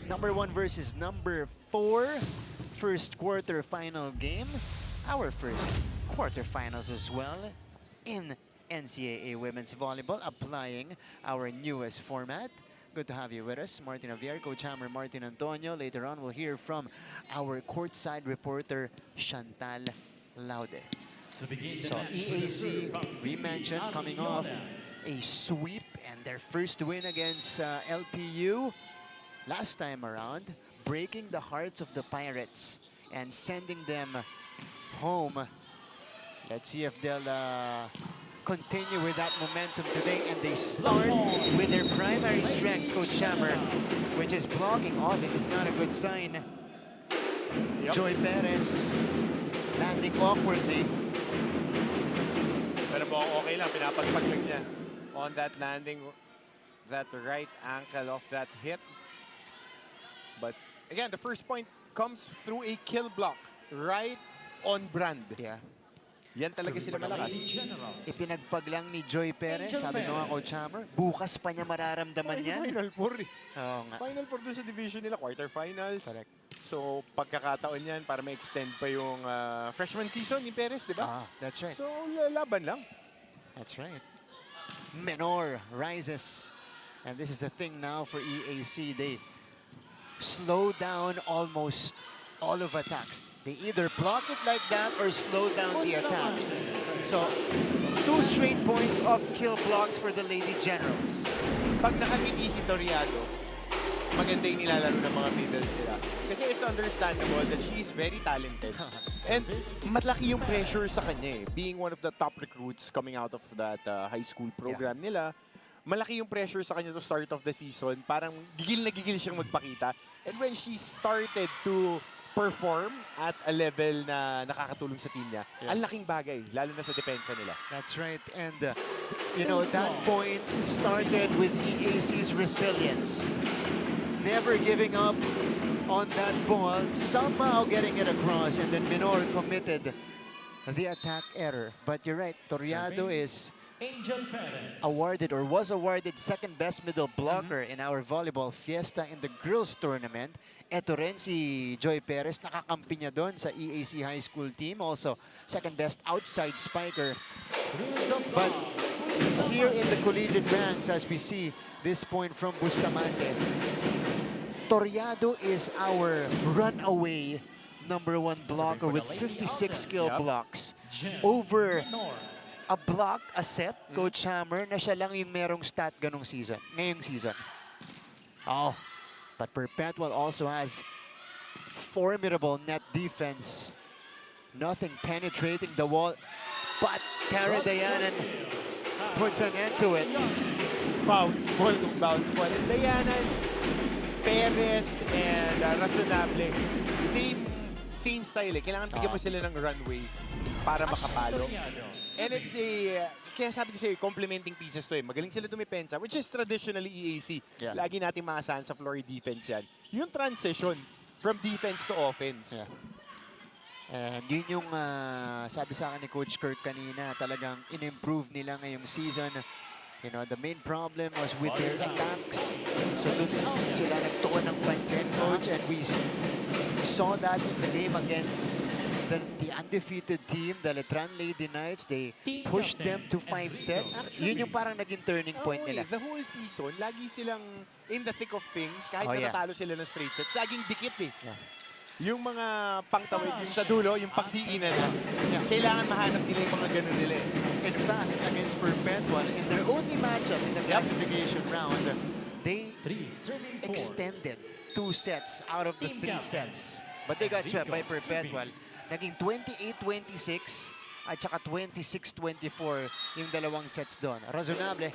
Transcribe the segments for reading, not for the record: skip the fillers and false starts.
Number 1 versus number 4. First quarter-final game. Our first quarterfinals as well in NCAA Women's Volleyball, applying our newest format. Good to have you with us, Martin Javier, Coach Hammer, Martin Antonio. Later on, we'll hear from our courtside reporter, Chantal Laude. So EAC, we mentioned, coming off a sweep and their first win against LPU last time around, breaking the hearts of the Pirates and sending them home. Let's see if they'll continue with that momentum today, and they start with their primary strength, Coach Hammer, which is blocking. Oh, this is not a good sign. Yep. Joy Perez landing awkwardly. Pero okay lang, pinapagpag lang niya on that landing, that right ankle of that hit. But again, the first point comes through a kill block, right on brand. Yeah. Yan talaga sila malakas. Ipinagpag lang ni Joy Perez, sabi nga Coach Hammer, bukas pa niya mararamdaman yan. Final four eh. Oo nga. Final four doon sa division nila, quarterfinals. Correct. So, pagkakataon yan para ma-extend pa yung freshman season ni Perez, di ba? That's right. So, laban lang. That's right. Menor rises. And this is a thing now for EAC. They slow down almost all of attacks. They either block it like that or slow down the attacks. So, 2 straight points of kill blocks for the Lady Generals. Pag nakangiti si Toriado, maganda yung nilalaro ng mga middles nila. Kasi it's understandable that she's very talented. And malaki yung pressure sa kanya eh. Being one of the top recruits coming out of that high school program nila, malaki yung pressure sa kanya to start of the season. Parang gigil na gigil siyang magpakita. And when she started to perform at a level na nakakatulong sa team niya, ang laking bagay, lalo na sa depensa nila. That's right. And, you know, that point started with EAC's resilience. Never giving up on that ball, somehow getting it across, and then Menor committed the attack error. But you're right, Toriado is awarded or was awarded second best middle blocker in our volleyball fiesta in the girls tournament. Eto rin si Joy Perez, nakakampi niya doon sa EAC high school team. Also, second best outside spiker. But here in the collegiate ranks, as we see this point from Bustamante, Toriado is our runaway #1 blocker with 56 skill blocks. Over a block, a set, Coach Hammer, na siya lang yung merong stat ganong season, ngayong season. Oh, but Perpetual also has formidable net defense. Nothing penetrating the wall, but Cara Dayanan puts an end to it. Bounce ball kung bounce ball. And Dayanan, Perez, and Razonable, same style eh. Kailangan bigyan mo sila ng runway para makapalo. And it's a, kaya sabi ko sa'yo, complementing pieces to eh. Magaling sila dumipensa, which is traditionally EAC. Lagi natin maasahan sa floor defense yan. Yung transition from defense to offense. And yun yung sabi sa akin ni Coach Kirk kanina, talagang in-improve nila ngayong season. You know, the main problem was with their attacks. So dun sila nagtuon ng pansin, Coach, and we saw that in the game against the undefeated team, the Letran Lady Knights. They pushed them to 5 sets. Yun yung parang naging turning point nila. The whole season, lagi silang in the thick of things. Kahit natalo sila ng straight sets, laging dikit eh. Yung mga pangtawid, yung sa dulo, yung pagdiinan na, kailangan mahanap nila yung mga ganun nila. In fact, against Perpetual, in their only matchup in the classification round, they extended 2 sets out of the 3 sets. But they got swept by Perpetual. Naging 28-26 at saka 26-24 yung dalawang sets doon. Razonable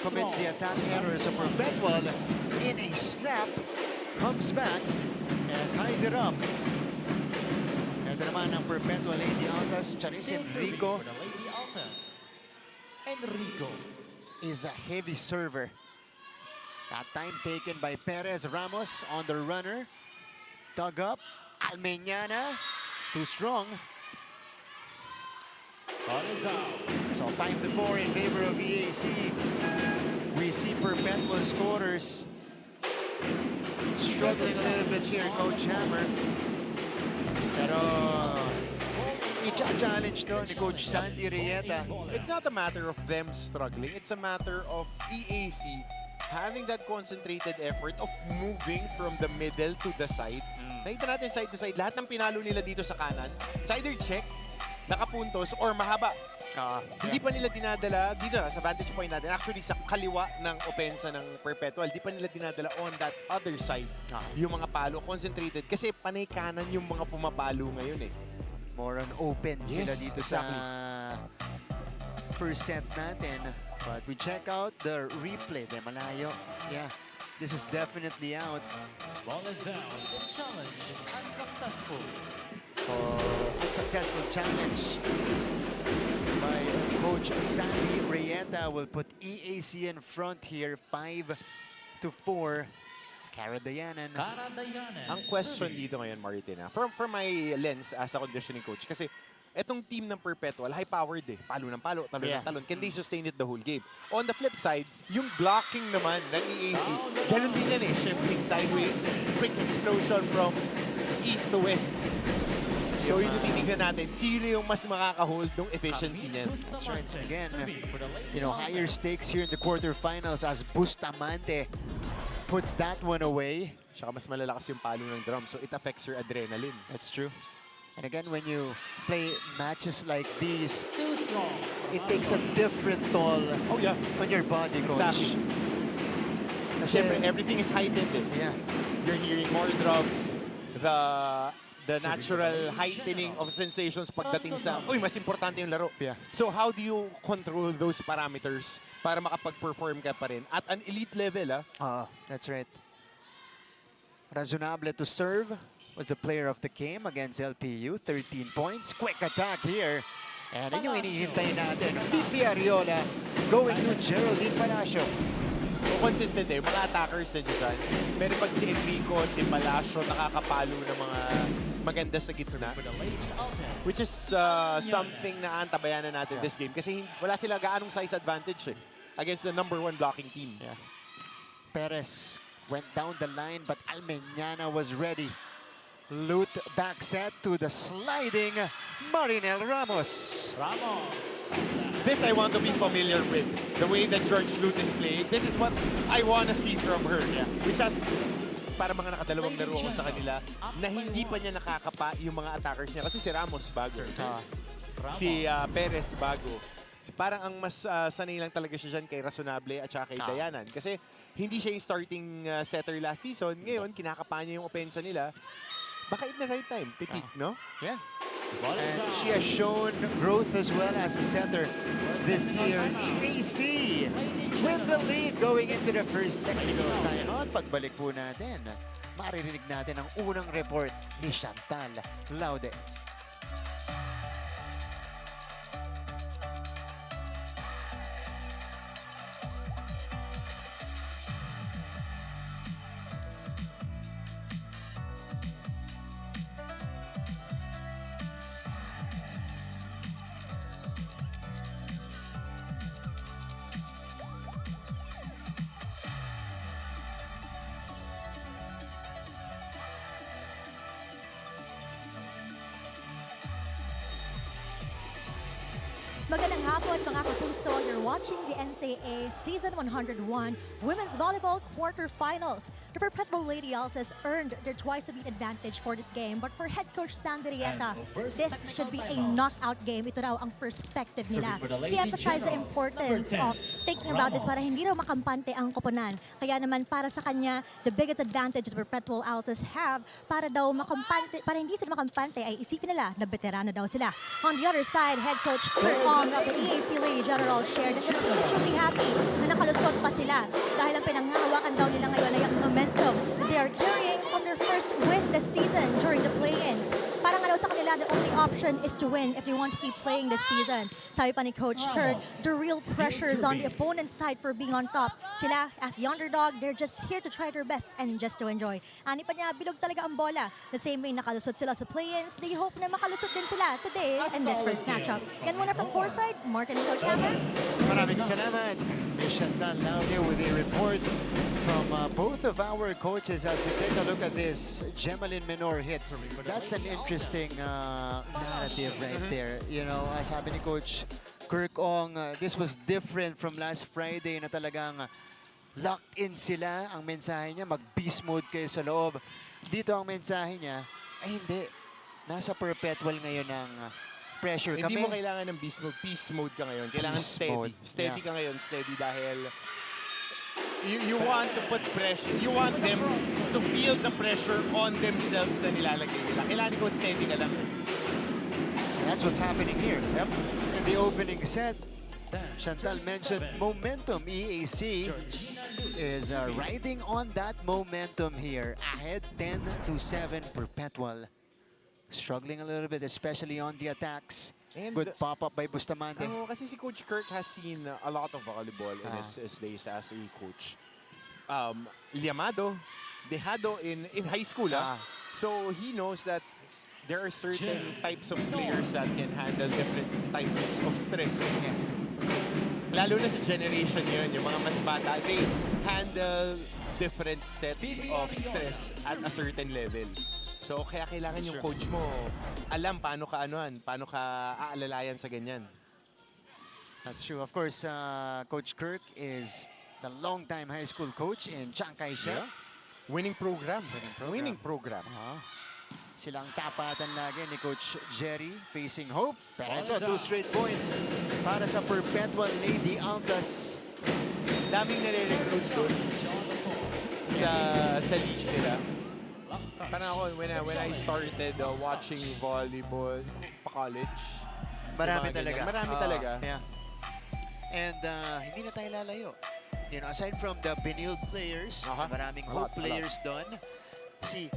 commits the attack error. So Perpetual, in a snap, comes back and ties it up. Ito naman ang Perpetual Lady Altas, Charis Enrico. Enrico is a heavy server. That time taken by Perez Ramos on the runner. Dug up. Almeñana. Too strong. So 5-4 in favor of EAC. We see Perpetual scorers struggling a little bit here, Coach Hammer. Pero i-challenge to ni Coach Sandy Rieta. It's not a matter of them struggling. It's a matter of EAC having that concentrated effort of moving from the middle to the side. Nakita natin side to side. Lahat ng pinalo nila dito sa kanan, it's either check, nakapuntos, or mahaba. Hindi pa nila dinadala dito sa vantage point natin. Actually, sa kaliwa ng opensa ng Perpetual, di pa nila dinadala on that other side. Yung mga palo, concentrated. Kasi panay kanan yung mga pumapalo ngayon eh. More on open sila dito exactly. sa first set natin. But we check out the replay. De malayo. Yeah, this is definitely out. Ball is out. The challenge is unsuccessful. Unsuccessful challenge by Coach Sandy Rieta will put EAC in front here, 5-4. Karadayanan. Ang question dito ngayon, Martin, from my lens as a conditioning coach, kasi etong team ng Perpetual, high-powered eh. Palo ng palo, talon ng talon. Can they sustain it the whole game? On the flip side, yung blocking naman ng EAC, ganun din yan eh. Shifting sideways, quick explosion from east to west. So yun yung titignan natin, sino yung mas makaka-hold ng efficiency niyan. That's right. Again, you know, higher stakes here in the quarterfinals as Bustamante puts that one away. Saka mas malalakas yung palo ng drum, so it affects your adrenaline. That's true. And again, when you play matches like these, it takes a different toll on your body, Coach. Exactly. Siyempre, everything is heightened eh. Yeah. You're hearing more drums, the natural heightening of sensations pagdating sa, mas importante yung laro. Yeah. So how do you control those parameters para makapag-perform ka pa rin at an elite level, That's right. Razonable to serve was the player of the game against LPU. 13 points. Quick attack here. And yun yung hinihintay natin. Fifi Ariola going to Geraldine Palacio. So consistent eh, mga attackers na dyan. Pero pag si Enrico, si Palacio, nakakapalo ng mga maganda sa gitna. Which is something na antabayanan natin this game. Kasi wala sila gaanong size advantage eh, against the #1 blocking team. Yeah. Perez went down the line, but Almeñana was ready. Loot back set to the sliding Marinel Ramos. This I want to be familiar with. The way that George Lute is playing. This is what I want to see from her. Which has, para mga nakadalawang laro ako sa kanila, na hindi pa niya nakakapa yung mga attackers niya. Kasi si Ramos bago. Si Perez bago. Parang ang mas sanay lang talaga siya dyan kay Razonable at saka kay Dayanan. Kasi hindi siya yung starting setter last season. Ngayon, kinakapa niya yung opensa nila. Baka in the right time, Petit, no? Yeah. And she has shown growth as well as a setter this year. EAC with the lead going into the first technical timeout. Pagbalik po natin, maririnig natin ang unang report ni Chantal Laude. Magandang hapon mga kapuso. You're watching the NCAA Season 101 Women's Volleyball Quarterfinals. The Perpetual Lady Altas earned their twice-a-beat advantage for this game, but for head coach Sandy Rieta, this should be a knockout game. Ito raw ang perspective nila. He emphasized the importance of thinking about this para hindi raw makampante ang koponan. Kaya naman para sa kanya, the biggest advantage the Perpetual Altas have para daw makampante, para hindi sila makampante ay isipin nila na veterano daw sila. On the other side, head coach Kurt of the EAC Lady General shared that he's really happy na nakalusot pa sila dahil ang pinanghahawakan daw nila ngayon ay ang momentum that they are carrying from their first win this season during the play-ins. Parang daw sa kanila, the only option is to win if they want to keep playing this season. Sabi pa ni Coach Kurt, the real pressure is on the opponent's side for being on top. Sila, as the underdog, they're just here to try their best and just to enjoy. Ani pa niya, bilog talaga ang bola. The same way nakalusot sila sa play-ins, they hope na makalusot din sila today in this first matchup. Yan muna from courtside, Martin and Coach Hammer. Maraming salamat. Chantal Laude with a report from both of our coaches as we take a look at this Gemalyn Menor hit. That's an interesting narrative right there. You know, sabi ni Coach Kirk Ong, this was different from last Friday na talagang locked in sila. Ang mensahe niya, mag-beast mode kayo sa loob. Dito ang mensahe niya, ay hindi. Nasa perpetual ngayon ng pressure kami. Hindi mo kailangan ng beast mode. Peace mode ka ngayon. Kailangan Peace steady. mode. Steady Yeah. ka ngayon. Steady dahil you want to put pressure. You want them to feel the pressure on themselves na nilalagay nila. Kailangan ko steady ka lang. And that's what's happening here. Yep. In the opening set, Chantal mentioned momentum. EAC is riding on that momentum here. Ahead 10-7 Perpetual. Struggling a little bit, especially on the attacks. And Good pop-up by Bustamante. kasi si Coach Kirk has seen a lot of volleyball in his days as a coach. Liamado, Dejado in high school. So he knows that there are certain types of players that can handle different types of stress. Lalo na sa generation yun, yung mga mas bata, they handle different sets of stress at a certain level. So kaya kailangan yung coach mo alam paano ka paano ka aalalayan sa ganyan. That's true. Of course, Coach Kirk is the long-time high school coach in Chiang Kai-shek. Winning program. Winning program. Silang tapatan lagi ni Coach Jerry facing hope. Pero ito, 2 straight points para sa Perpetual Lady Altas. Daming nare-recruit doon sa league nila. Parang ako, when I started watching volleyball pa-college, Marami talaga. Marami talaga. Yeah. And hindi na tayo lalayo. You know, aside from the Benilde players, maraming A lot. hope players doon. Si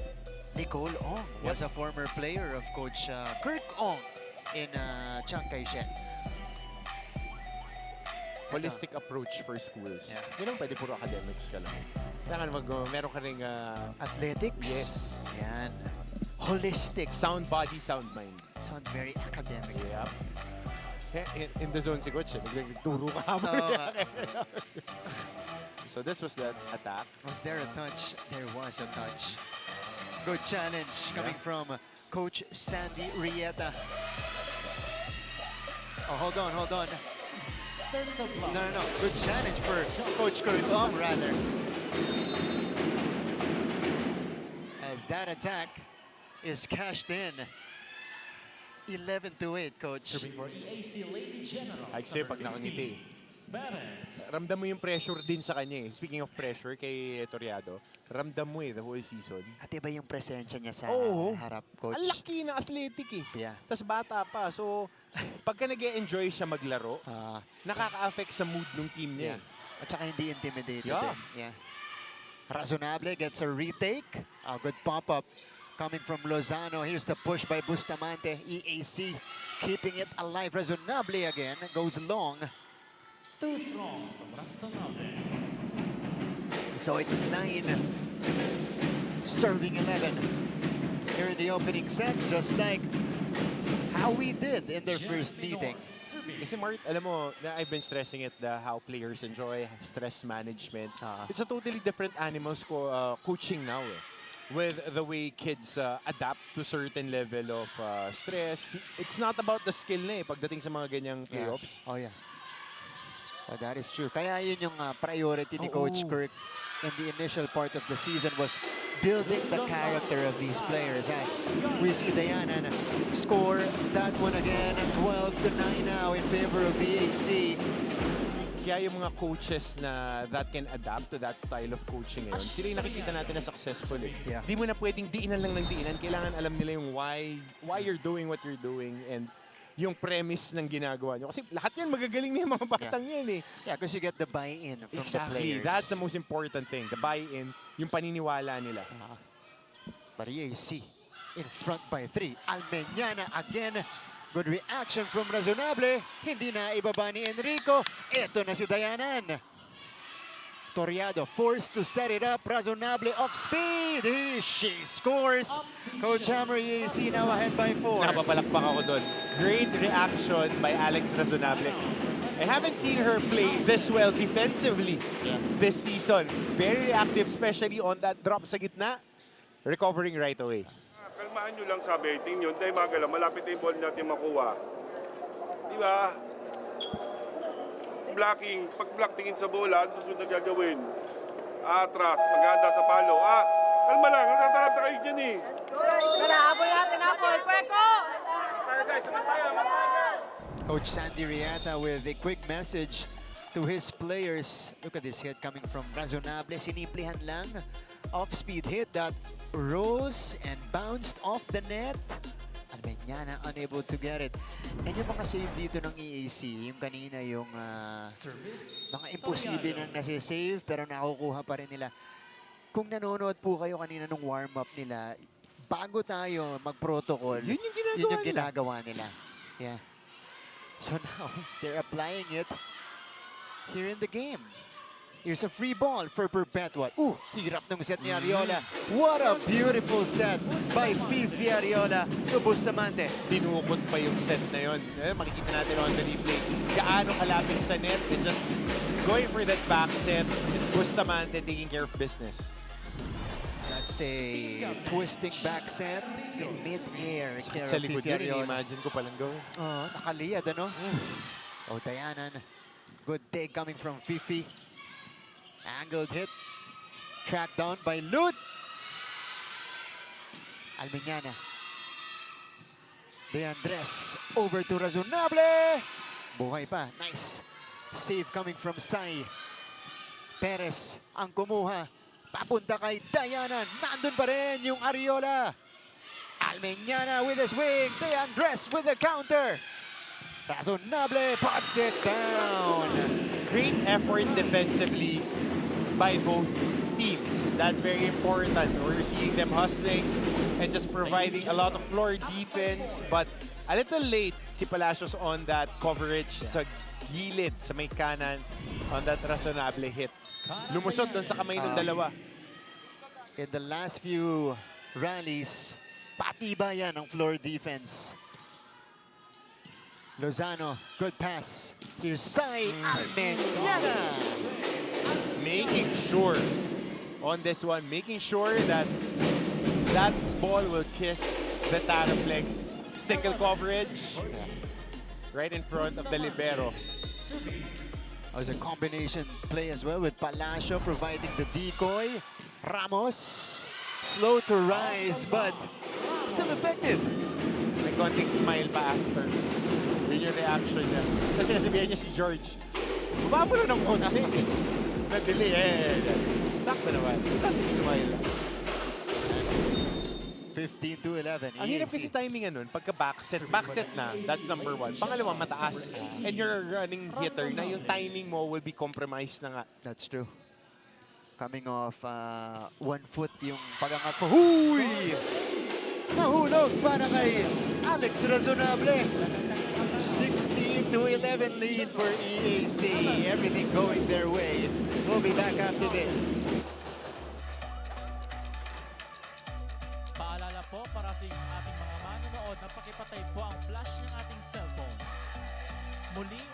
Nicole Ong was a former player of Coach Kirk Ong in Chiang Kai-shek. Holistic approach for schools. Yeah. Hindi naman pwede puro academics ka lang. Kailangan meron ka ring Athletics? Yes. Yan. Holistic. Sound body, sound mind. Sound very academic. Yep. In the zone si Coach, nagturo ka hammer. So this was that attack. Was there a touch? There was a touch. Good challenge coming from Coach Sandy Rieta. Oh, hold on. No. Good challenge for Coach Kirk Ong, rather. As that attack is cashed in. 11-8, Coach. Serving for EAC Lady General. I'd say pag nakangiti. Bares. Ramdam mo yung pressure din sa kanya eh. Speaking of pressure kay Toriado, ramdam mo the whole season. At iba yung presensya niya sa Oo. harap, Coach. Ang laki ng athletic eh. Yeah. Tapos bata pa. So, pagka nag-e-enjoy siya maglaro, nakaka-affect sa mood ng team niya. Yeah. At saka hindi intimidated. Yeah. Yeah. Razonable gets a retake. A good pop-up coming from Lozano. Here's the push by Bustamante. EAC keeping it alive. Razonable again. Goes long. Too strong from Razonable. So it's 9. Serving 11. Here in the opening set, just like how we did in their first meeting. Kasi Mart, alam mo, I've been stressing it, how players enjoy stress management. It's a totally different animals coaching now eh. With the way kids adapt to certain level of stress. It's not about the skill na eh, pagdating sa mga ganyang playoffs. Oh, yeah. Oh, that is true. Kaya yun yung priority ni Coach Kirk in the initial part of the season was building the character of these players. As we see Dayanan score that one again, 12-9 now in favor of EAC. Kaya yung mga coaches na that can adapt to that style of coaching ngayon, sila yung nakikita natin na successful eh. Yeah. Di mo na pwedeng diinan lang ng diinan. Kailangan alam nila yung why you're doing what you're doing and yung premise ng ginagawa nyo. Kasi lahat yan magagaling na yung mga batang yan eh. Yeah, because you get the buy-in from the Exactly. players. That's the most important thing. The buy-in, yung paniniwala nila. But EAC in front by 3. Almeñana again. Good reaction from Razonable. Hindi na ibaba ni Enrico. Ito na si Dayanan. Toriado forced to set it up. Razonable off speed. She scores. Coach Hammer, EAC now ahead by 4. Napapalakpak ako doon. Great reaction by Alex Razonable. I haven't seen her play this well defensively this season. Very active, especially on that drop sa gitna. Recovering right away. Kalmahan nyo lang sa betting yun. Tayo magala, malapit na yung ball natin makuha. Di ba? Blocking, pag-block tingin sa bola, ano susunod na gagawin? Atras, maganda sa palo. Kalma lang, natatarap na kayo dyan eh. Habol natin, habol. Pweko! Tayo guys, sabay tayo, guys. Coach Sandy Riata with a quick message to his players. Look at this hit coming from Razonable. Sinimplihan lang. Off-speed hit that rose and bounced off the net. Almeñana unable to get it. And yung mga save dito ng EAC, yung kanina yung mga imposible nang nasi-save pero nakukuha pa rin nila. Kung nanonood po kayo kanina nung warm-up nila, bago tayo mag-protocol, Yun yung ginagawa nila. Yeah. So now, they're applying it here in the game. Here's a free ball for Perpetual. Ooh, hirap ng set ni Ariola. What a beautiful set by Fifi Ariola to Bustamante. Dinukot pa yung set na yun. Makikita natin on the replay. Gaano kalapit sa net and just going for that back set. Bustamante taking care of business. That's a twisting back set in mid-air. Sakit sa likod yun, imagine ko palang gawin. Oh, nakaliyad, ano? Oh, Dayanan. Good take coming from Fifi. Angled hit. Tracked down by Lud. Almeñana. De Andres over to Razonable. Buhay pa. Nice. Save coming from Sai. Perez ang kumuha. Papunta kay Dayanan. Nandun pa rin yung Ariola. Almeñana with his wing. De Andres with the counter. Razonable puts it down. Great effort defensively by both teams. That's very important. We're seeing them hustling and just providing a lot of floor defense. But a little late si Palacios on that coverage sa gilid, sa may kanan, on that Razonable hit. Lumusot doon sa kamay ng dalawa. In the last few rallies, patiba yan ang floor defense. Lozano, good pass. Here's Sai Almeñana. Making sure on this one, making sure that that ball will kiss the Taraflex. Single coverage right in front of the libero. It was a combination play as well with Palacio providing the decoy. Ramos, slow to rise, but still effective. May konting smile pa after. Yun yung reaction niya. Kasi nasabihan niya si George, baba mo na ng konti. Nadili eh. Sakto naman. Konting smile. 15-11. Ang hirap kasi timing nun, pagka backset na, that's number one. Pangalawa, mataas. And you're a running hitter na yung timing mo will be compromised na nga. That's true. Coming off 1 foot yung pagangat po. Huy! Nahulog para kay Alex Razonable. 16-11 lead for EAC. Everything going their way. We'll be back after this. Paalala po para sa ating mga manonood na pakipatay po ang flash ng ating cellphone. Muli,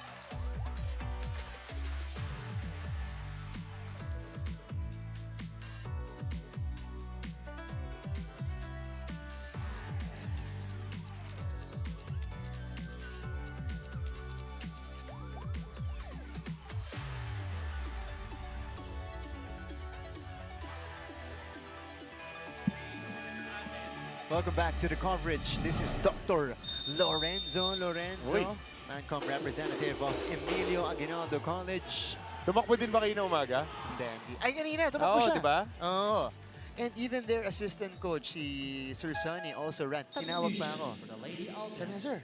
Welcome back to the coverage. This is Dr. Lorenzo Uy. Mancom representative of Emilio Aguinaldo College. Tumakbo din ba kayo na umaga? Hindi. Ay, kanina, tumakbo Oo, siya. diba? Oo. And even their assistant coach, si Sir Sonny, also ran. Tinawag pa ako. for the Lady Altas. Sabi niya, sir,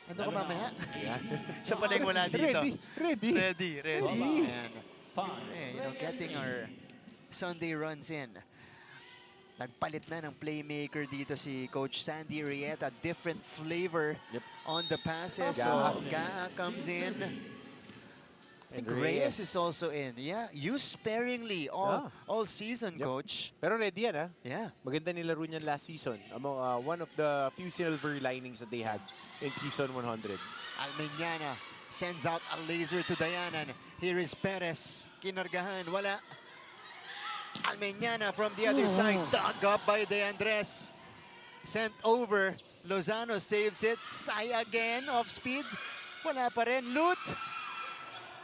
ando ka mamaya? Siya pala yung wala dito. Ready. And, Five. getting our Sunday runs in. Nagpalit na ng playmaker dito si Coach Sandy Rieta. Different flavor on the passes. Gaha. So, Gaha comes in. I think Reyes is also in. Yeah, used sparingly all season, Coach. Pero ready yan, ha? Yeah. Maganda nilaro niyan last season. One of the few silver linings that they had in season 100. Almeñana Sends out a laser to Dayanan. Here is Perez. Kinargahan. Wala. Almeñana from the other side. Dug up by De Andres. Sent over. Lozano saves it. Sai again. Off speed. Wala pa rin. Loot.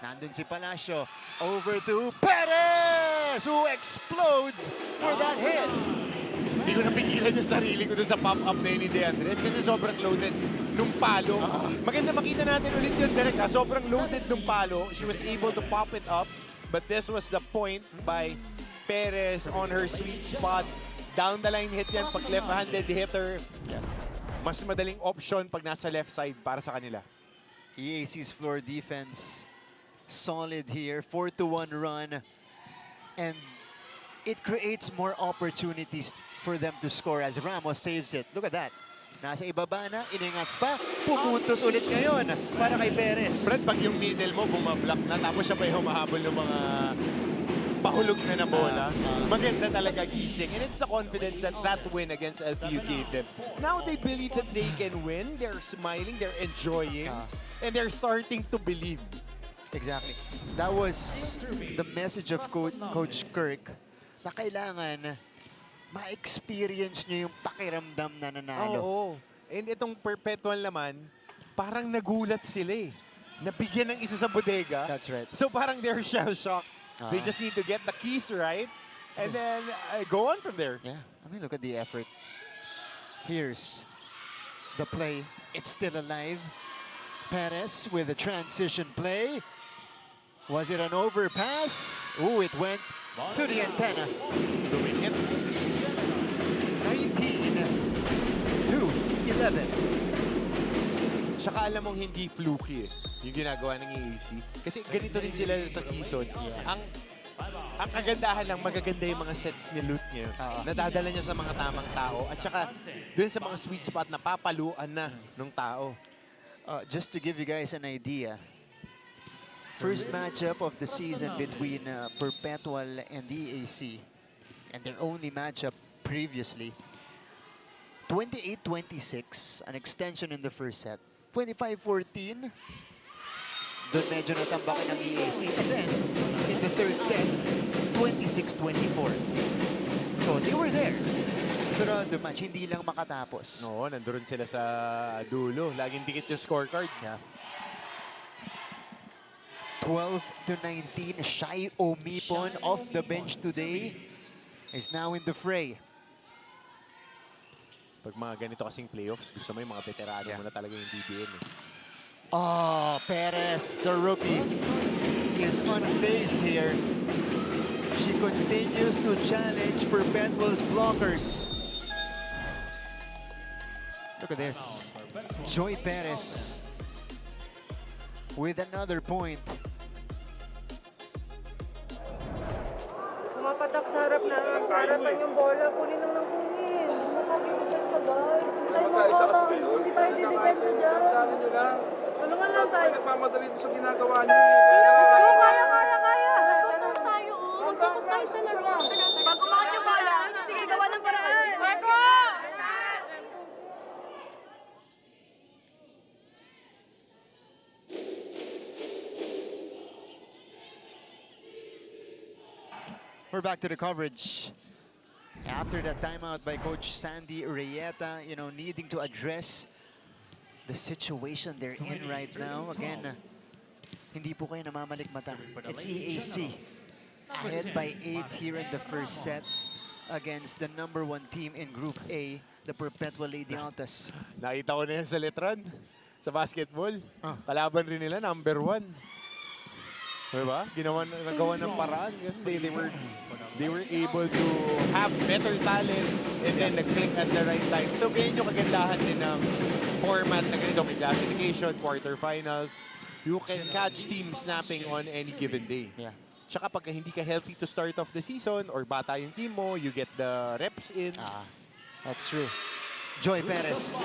Nandun si Palacio. Over to Perez, who explodes for that hit. Hindi ko napigilan yung sarili ko doon sa pop-up na yun ni De Andres kasi sobrang loaded nung palo. Maganda makita natin ulit yun, Derek. Sobrang loaded nung palo. She was able to pop it up. But this was the point by Perez on her sweet spot. Down the line hit yan pag left-handed hitter. Mas madaling option pag nasa left side para sa kanila. EAC's floor defense solid here. 4-1 run. And it creates more opportunities for them to score as Ramos saves it. Look at that. Nasa ibaba na, iningat pa, pupuntos ulit ngayon para kay Perez. Brad, pag yung middle mo bumablock na tapos siya pa yung humahabol ng mga pahulog na bola, maganda talaga gising. And it's the confidence that that win against LCU gave them. Now they believe that they can win. They're smiling, they're enjoying, and they're starting to believe. Exactly. That was the message of Coach Kirk na kailangan ma-experience nyo yung pakiramdam na nanalo. Oo. And itong Perpetual naman, parang nagulat sila eh. Nabigyan ng isa sa bodega. That's right. So parang they're shell-shocked. They just need to get the keys right and then go on from there. Yeah, I mean, look at the effort. Here's the play. It's still alive. Perez with a transition play. Was it an overpass? Ooh, it went to the antenna. Doing it. 19-11. Tsaka alam mong hindi fluky eh, yung ginagawa ng EAC. Kasi ganito rin sila sa season. Ang kagandahan lang, magaganda yung mga sets ni Loot niya. Nadadala niya sa mga tamang tao. At saka dun sa mga sweet spot na papaluan na ng tao. Just to give you guys an idea, first matchup of the season between Perpetual and EAC, and their only matchup previously, 28-26, an extension in the first set. 25-14, doon medyo natambakan ng EAC. And then, in the third set, 26-24. So, they were there. Pero the match, hindi lang makatapos. No, nandoon sila sa dulo. Laging dikit yung scorecard. Yeah. 12-19, Shai Omipon off the bench today is now in the fray. Pag mga ganito kasing playoffs, gusto mo yung mga veterano mo na talaga yung DBM. Eh. Oh, Perez, the rookie, is unfazed here. She continues to challenge Perpetual's blockers. Look at this. Joy Perez with another point. Pumapatak sa harap na harapan yung bola. Kunin lang ng kunin. Makapilitan ka guys. Hindi tayo didepende dyan. Tulungan lang tayo. Nagmamadali sa ginagawa niyo. Kaya. Nag-focus tayo. Mag-focus tayo sa laro. Pag kumakot yung bola, sige, gawa ng paraan. Seko! We're back to the coverage. After that timeout by Coach Sandy Reyeta, you know, needing to address the situation they're in right now. Again, hindi po kayo namamalikmata. It's EAC. Ahead by 8 here in the first set against the #1 team in Group A, the Perpetual Lady Altas. Nakita ko na yan sa Letran, sa basketball. Kalaban rin nila, #1. Diba? Nagawa ng paraan kasi they were able to have better talent and then nag-click at the right time. So ganyan yung kagandahan din ng format na ganito, may classification, quarterfinals. You can catch teams snapping on any given day. Yeah. Tsaka pag hindi ka healthy to start off the season or bata yung team mo, you get the reps in. That's true. Joy Perez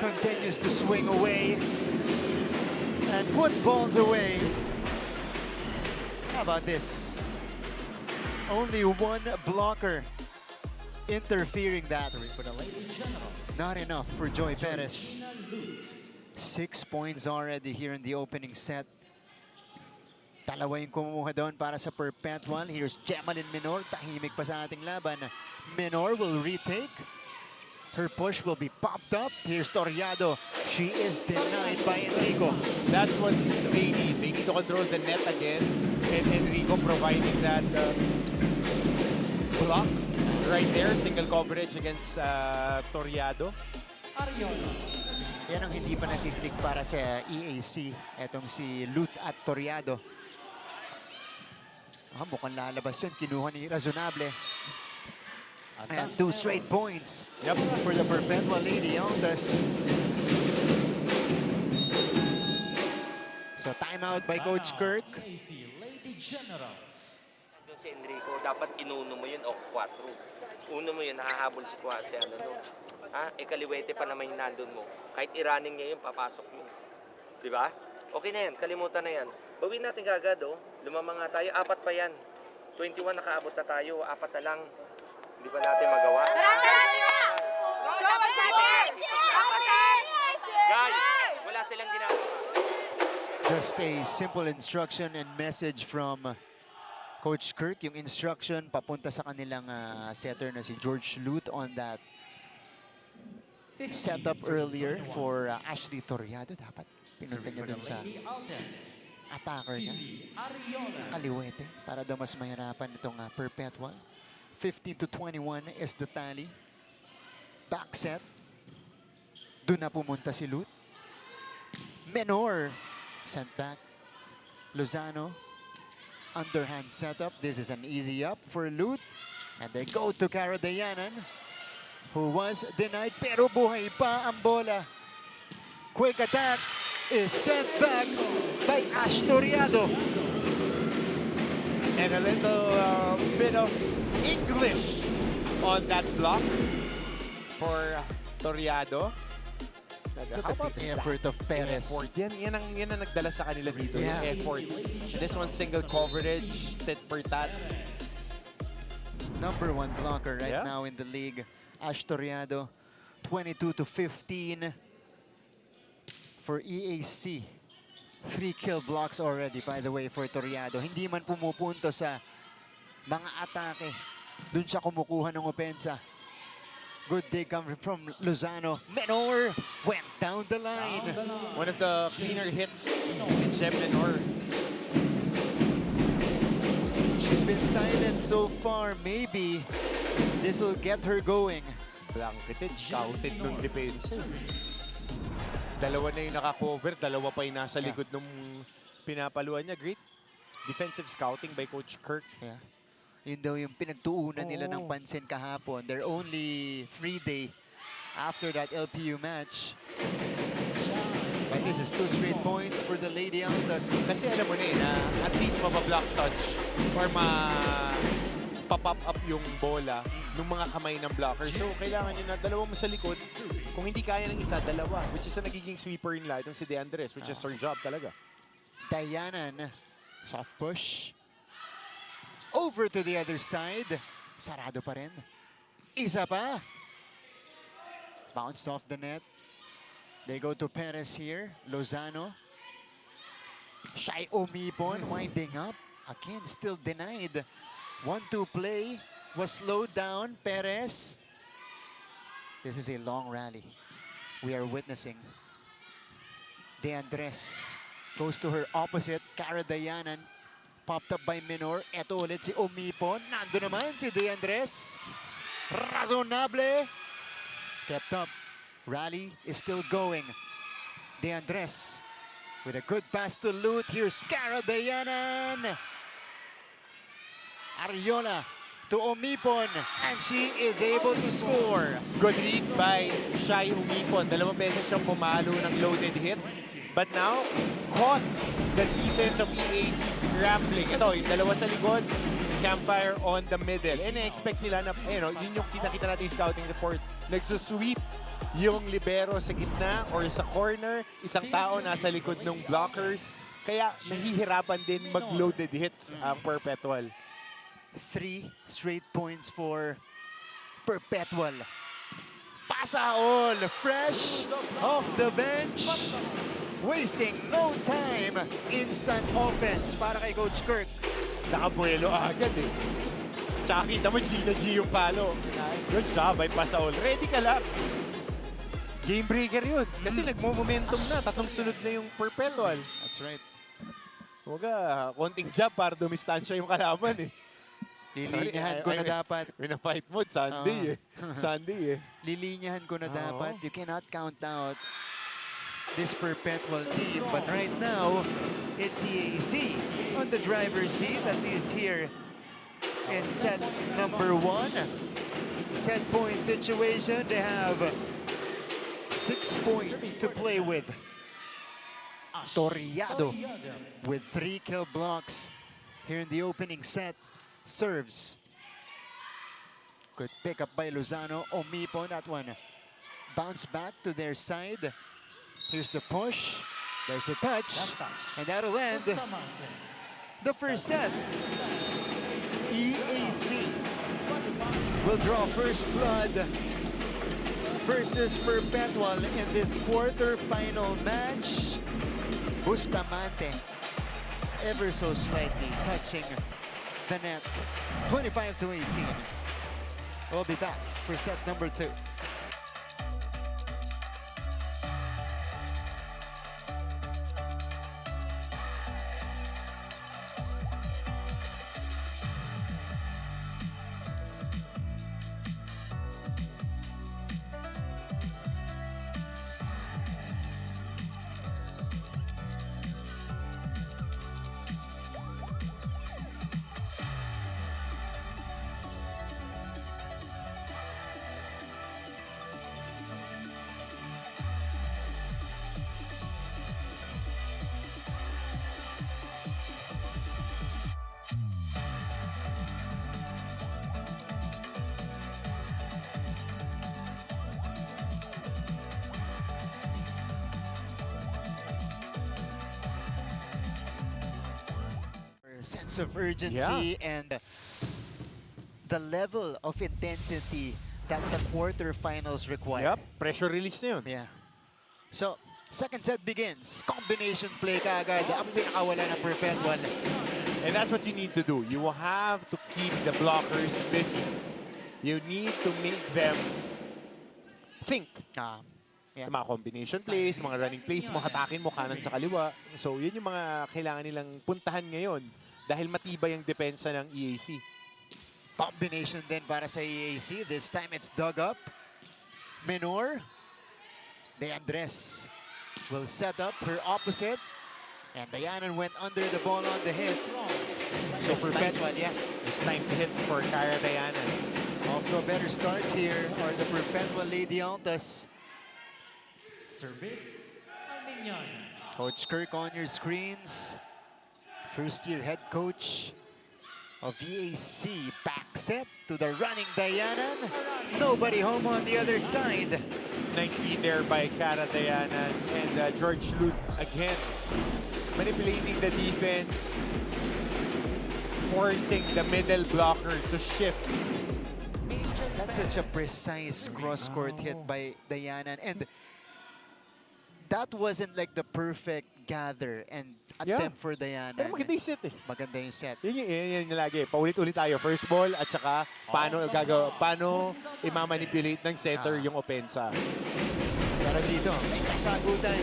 continues to swing away and put balls away. How about this? Only one blocker interfering that. Not enough for Joy Perez. 6 points already here in the opening set. Dalawa yung kumuha doon para sa Perpetual. Here's Gemalyn Menor. Tahimik pa sa ating laban. Menor will retake. Her push will be popped up. Here's Toriado. She is denied by Enrico. That's what they need. They need to control the net again. And Enrico providing that block right there. Single coverage against Toriado. Yan ang hindi pa nakiklik para sa EAC. Etong si Lut at Toriado. Mukhang lalabas yun. Kinuha ni Razonable. And 2 straight points. Yep. For the Perpetual Lady Altas. So timeout by Coach Kirk. EAC Lady Generals. Doon si Enrico, dapat inuno mo yun o 4. Uno mo yun, nakahabol si Kuya si ano no. Ha? Kaliwete pa naman yung nandun mo. Kahit i-running niya yun, papasok yun. Di ba? Okay na yan, kalimutan na yan. Bawin natin kagad oh. Lumama nga tayo, 4 pa yan. 21 nakaabot na tayo, 4 na lang. Hindi ba natin magawa? Guys, wala silang ginagawa. Just a simple instruction and message from Coach Kirk. Yung instruction papunta sa kanilang setter na si George Lut on that setup earlier for Ashley Toriado. Dapat pinunta niya dun sa attacker niya. Kaliwete para daw mas mahirapan itong Perpetual. 15-21 is the tally. Back set. Doon na pumunta si Lut. Menor sent back. Lozano. Underhand setup. This is an easy up for Lut. And they go to Cara Dayanan, who was denied. Pero buhay pa ang bola. Quick attack is sent back by Ash Toriado. And a little bit of English on that block for Toriado. Look at the effort of Perez. Effort. Yan ang nagdala sa kanila dito. Yeah. Yung effort. And this one single coverage, tit for tat. #1 blocker right Yeah. now in the league. Ash Toriado, 22-15 for EAC. 3 kill blocks already, by the way, for Toriado. Hindi man pumupunto sa mga atake. Doon siya kumukuha ng opensa. Good dig coming from Lozano. Menor went down the line. One of the cleaner hits in Gem Menor. She's been silent so far. Maybe this will get her going. Blanketed, scouted nung defense. Dalawa na yung nakakover, dalawa pa yung nasa likod nung pinapaluan niya. Great defensive scouting by Coach Kirk. Yeah. Yun daw yung pinagtuunan nila ng pansin kahapon. Their only free day after that LPU match. But this is 2 straight points for the Lady Altas. Kasi alam mo na na at least mabablock touch or pa-pop up yung bola ng mga kamay ng blocker. So kailangan nyo na dalawa mo sa likod. Kung hindi kaya ng isa, dalawa. Which is na nagiging sweeper in light. Yung si De Andres, which is her job talaga. Dayanan, soft push. Over to the other side. Sarado pa rin. Isa pa. Bounced off the net. They go to Perez here. Lozano. Shai Omipon winding up. Again, still denied. 1-2 play was slowed down. Perez. This is a long rally we are witnessing. De Andres goes to her opposite. Cara Dayanan. Popped up by Menor. Eto ulit si Omipon. Nando naman si De Andres. Razonable. Kept up. Rally is still going. De Andres with a good pass to Lut. Here's Cara Dayanan. Ariola to Omipon. And she is able to score. Good read by Shai Umipon. Dalawang beses siyang pumalo ng loaded hit. But now, caught the defense of EAC scrambling. Ito, yung dalawa sa likod, Campfire on the middle. And na-expect nila na, yun yung kita-kita natin yung scouting report. Nagsusweep yung libero sa gitna or sa corner. Isang tao nasa likod ng blockers. Kaya nahihirapan din mag-loaded hits ang Perpetual. 3 straight points for Perpetual. Pasaol, fresh off the bench. Wasting no time. Instant offense para kay Coach Kirk. Nakabuelo agad eh. Tsaka kita mo Gina G yung palo. Good job by Pasaol. Ready ka lang. Game breaker yun. Kasi nagmo-momentum na. Tatlong sunod na yung Perpetual. That's right. Huwag konting jab para dumistansya yung kalaban eh. Lilinyahan ko na dapat. Wina-fight mode, Sunday eh. Sunday eh. Lilinyahan ko na dapat. You cannot count out this Perpetual team. But right now, it's EAC on the driver's seat, at least here in set number 1. Set point situation. They have 6 points to play with. Toriado with 3 kill blocks here in the opening set. Serves. Good pick up by Lozano. Omipo, that one. Bounce back to their side. Here's the push. There's a touch. And that'll end the first set. EAC will draw first blood versus Perpetual in this quarter-final match. Bustamante ever so slightly touching the net. 25-18. We'll be back for set number 2. Sense of urgency and the level of intensity that the quarterfinals require. Yep, pressure release na yun. Yeah. So, second set begins. Combination play kaagad. Ang pinakawala ng Perpetual. And that's what you need to do. You will have to keep the blockers busy. You need to make them think. Yeah. Mga combination plays, mga running plays mo, hatakin mo kanan sa kaliwa. So, yun yung mga kailangan nilang puntahan ngayon dahil matibay ang depensa ng EAC. Combination din para sa EAC. This time it's dug up. Menor. De Andres will set up her opposite. And Dayanan went under the ball on the hit. So Perpetual, yeah. It's time to hit for Kara Dayanan. Off to a better start here are the Perpetual Lady Altas. Service, Alminian. Coach Kirk on your screens. First-year head coach of EAC. Back set to the running Dayanan. Nobody home on the other side. Nice feed there by Kara Dayanan. And George Lut again manipulating the defense. Forcing the middle blocker to shift. That's such a precise cross-court hit by Dayanan. And that wasn't like the perfect gather and attempt for Dayanan. Pero maganda yung set eh. Maganda yung set. Yun yung lagi. Paulit-ulit tayo. First ball at saka paano i-manipulate ng setter yung opensa. Pero dito, may kasagutan.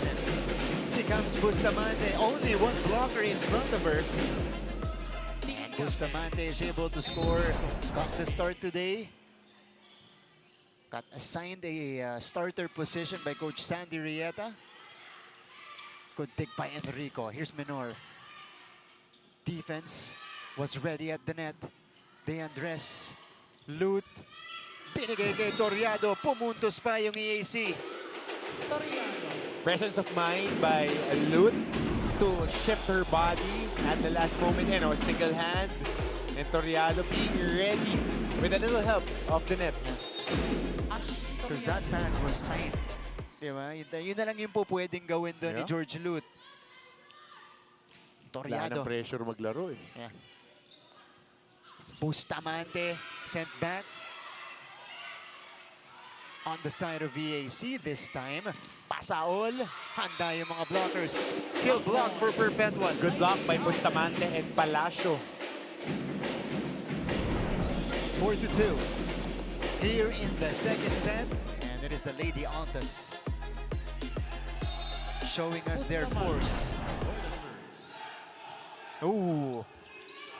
Si Cams Bustamante, only one blocker in front of her. And Bustamante is able to score. Got the start today. Got assigned a starter position by Coach Sandy Rieta. Good dig by Enrico. Here's Menor. Defense was ready at the net. De Andres. Lut. Binigay kay Toriado. Pumuntos pa yung EAC. Presence of mind by Lut to shift her body at the last moment. You know, single hand. And Toriado being ready with a little help of the net. Because that pass was tight. Diba? Yun na lang yung po pwedeng gawin doon ni George Lut. Wala Toriado. ng pressure maglaro eh. Yeah. Bustamante sent back. On the side of EAC this time, Pasaol, handa yung mga blockers. Kill block for Perpetual. Good block by Bustamante and Palacio. 4-2 here in the second set, and it is the Lady Altas showing us their force. Ooh,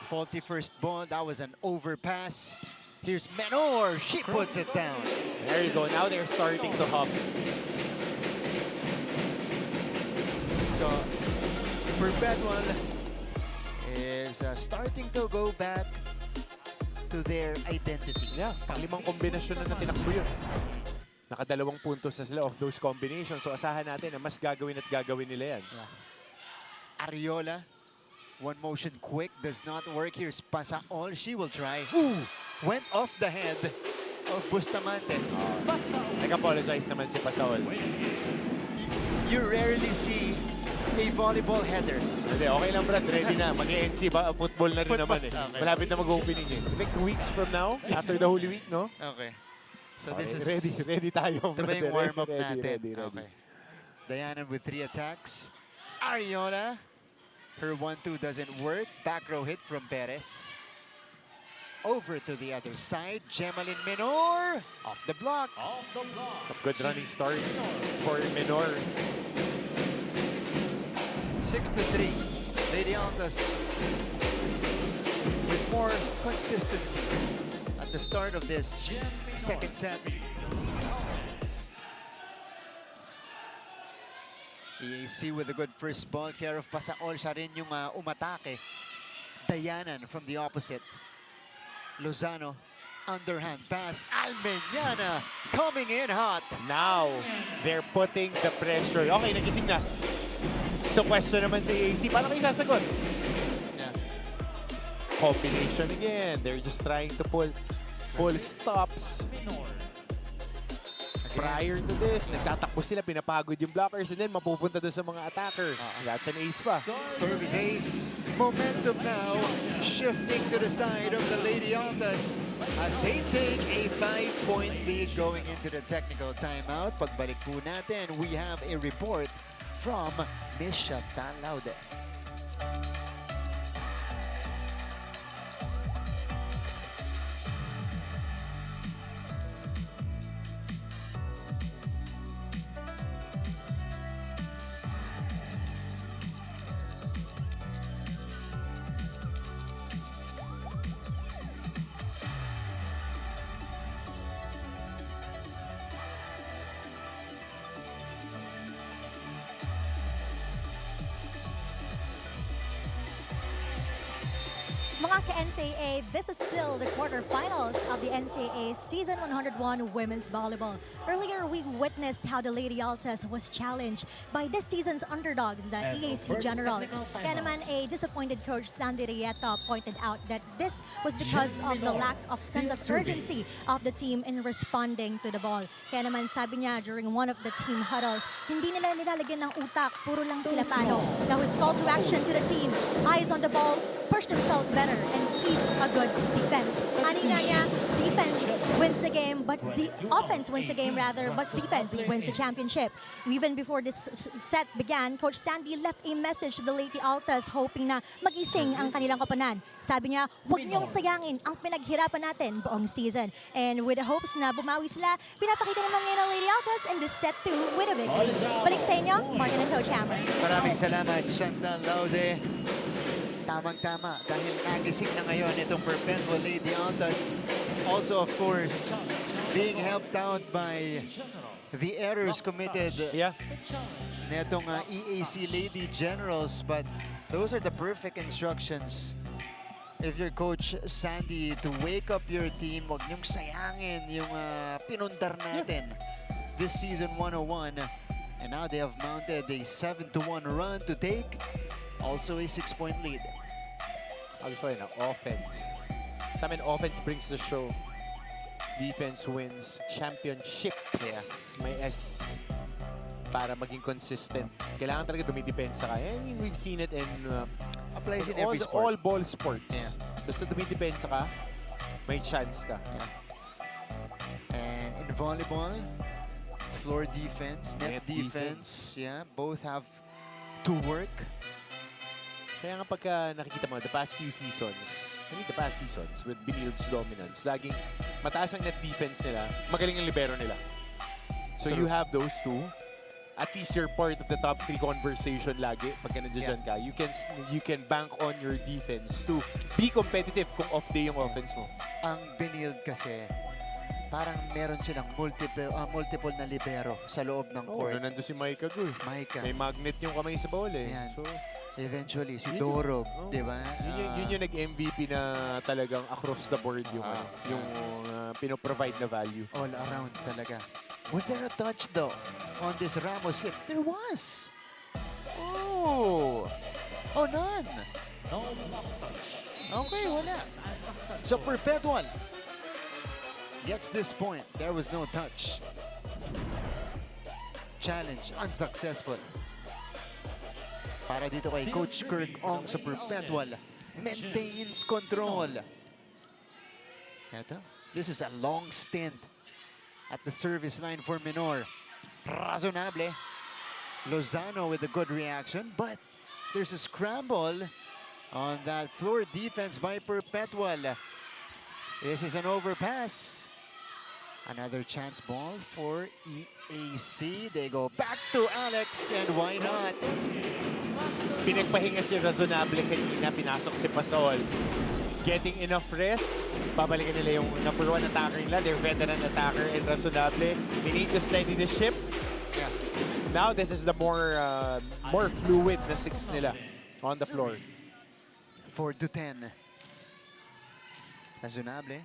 faulty first ball. That was an overpass. Here's Menor. She puts it down. There you go. Now they're starting to hop. So Perpetual is starting to go back to their identity. Yeah, pang-limang kombinasyon na tinakbo yun. Nakadalawang puntos na sila of those combinations. So asahan natin na mas gagawin at gagawin nila yan. Yeah. Ariola, one motion quick, does not work. Here's Pasaol. She will try. Ooh! Went off the head of Bustamante. Nag-apologize naman si Pasaol. You rarely see a volleyball header. Hindi, okay lang Brad, ready na. Mag-NC ba? Football na rin naman eh. Okay. Malapit na mag-opening eh. I think 2 weeks from now, after the Holy Week, no? Okay. So Okay, this is ready tayo. ito ba brother. yung warm-up Ready, natin? ready. Okay. Diana with 3 attacks. Ariola, her 1-2 doesn't work. Back row hit from Perez. Over to the other side. Gemaline Menor off the block. Off the block. Good running start for Menor. 6-3. Lady Altas with more consistency at the start of this second set. EAC with a good first ball. Care of Pasaol. Siya rin yung umatake. Dayanan from the opposite. Lozano, underhand pass. Almeñana coming in hot. Now, they're putting the pressure. Okay, nagising na. So, question naman sa EAC. Paano kayo sasagot? Yeah. Combination again. They're just trying to pull stops. Prior to this, nagtatakbo sila, pinapagod yung blockers, and then mapupunta doon sa mga attacker. That's an ace pa. Service ace. Momentum now shifting to the side of the Lady Altas as they take a 5-point lead going into the technical timeout. Pagbalik po natin, we have a report from Miss Chantal Laude. Mga ka-NCAA, this is still the quarterfinals of the NCAA Season 101 Women's Volleyball. Earlier, we witnessed how the Lady Altas was challenged by this season's underdogs, the EAC Generals. Kaya naman, a disappointed coach, Sandy Rieta, pointed out that this was because of the lack of sense of urgency of the team in responding to the ball. Kaya naman, sabi niya during one of the team huddles, hindi nila nilalagyan ng utak, puro lang sila palo. Now his call to action to the team, eyes on the ball, push themselves better and keep a good defense. Ani nga niya, defense wins the game, but the offense wins the game rather, but defense wins the championship. Even before this set began, Coach Sandy left a message to the Lady Altas hoping na magising ang kanilang koponan. Sabi niya, huwag niyong sayangin ang pinaghirapan natin buong season. And with the hopes na bumawi sila, pinapakita naman ngayon ng Lady Altas in this set 2 with a victory. Balik sa inyo, Martin and Coach Hammer. Maraming salamat, Chantal Laude. Tamang-tama dahil nagising na ngayon itong Perpetual Lady Altas. Also, of course, being helped out by the errors committed netong EAC Lady Generals. But those are the perfect instructions if you're Coach Sandy to wake up your team. Huwag niyong sayangin yung pinundar natin this season 101. And now they have mounted a 7-1 run to take also a 6-point lead. Also, yun, offense. Sa amin, offense brings the show. Defense wins championship. Yeah. May S para maging consistent. Kailangan talaga dumidepensa ka. I mean, we've seen it in applies in every sport. All ball sports. Yeah. Basta dumidepensa ka, may chance ka. Yeah. And in volleyball, floor defense, net defense. Yeah, both have to work. Kaya nga pagka nakikita mo, the past seasons with Benild's dominance, laging mataas ang net defense nila, magaling ang libero nila. So you have those two. At least you're part of the top 3 conversation lagi pagka nandiyan ka. You can bank on your defense to be competitive kung off day yung offense mo. Ang Benild kasi, parang meron silang multiple na libero sa loob ng court. Nandun si Micah Gur. Micah. May magnet yung kamay sa ball eh. Yan. So, Eventually, si Dorog, di ba? yun yung nag-MVP na talagang across the board yung, pinoprovide na value. All around talaga. Was there a touch though on this Ramos hit? There was. Oh, none. No block touch. Okay, wala. So Perpetual gets this point. There was no touch. Challenge unsuccessful. Para dito kay Coach Kirk Ong sa Perpetual. Maintains control. Eto, this is a long stint at the service line for Minor. Razonable. Lozano with a good reaction, but there's a scramble on that floor defense by Perpetual. This is an overpass. Another chance ball for EAC. They go back to Alex, and why not? Pinagpahinga si Razonable kanina, pinasok si Pasol. Getting enough rest, babalikan nila yung number 1 attacker nila, their veteran attacker and Razonable. They need to steady the ship. Yeah. Now this is the more fluid na 6 nila on the floor. 4-10. Razonable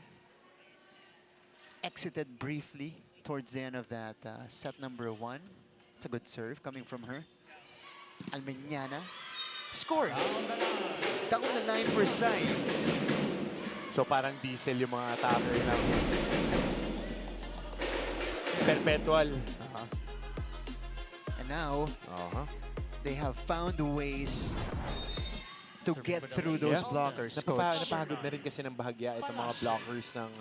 exited briefly towards the end of that set number 1. It's a good serve coming from her. Almeñana scores. Down the line for side. So parang diesel yung mga attacker ng Perpetual. And now, they have found ways to get through those blockers, Coach. Napagod na rin kasi ng bahagya itong mga blockers ng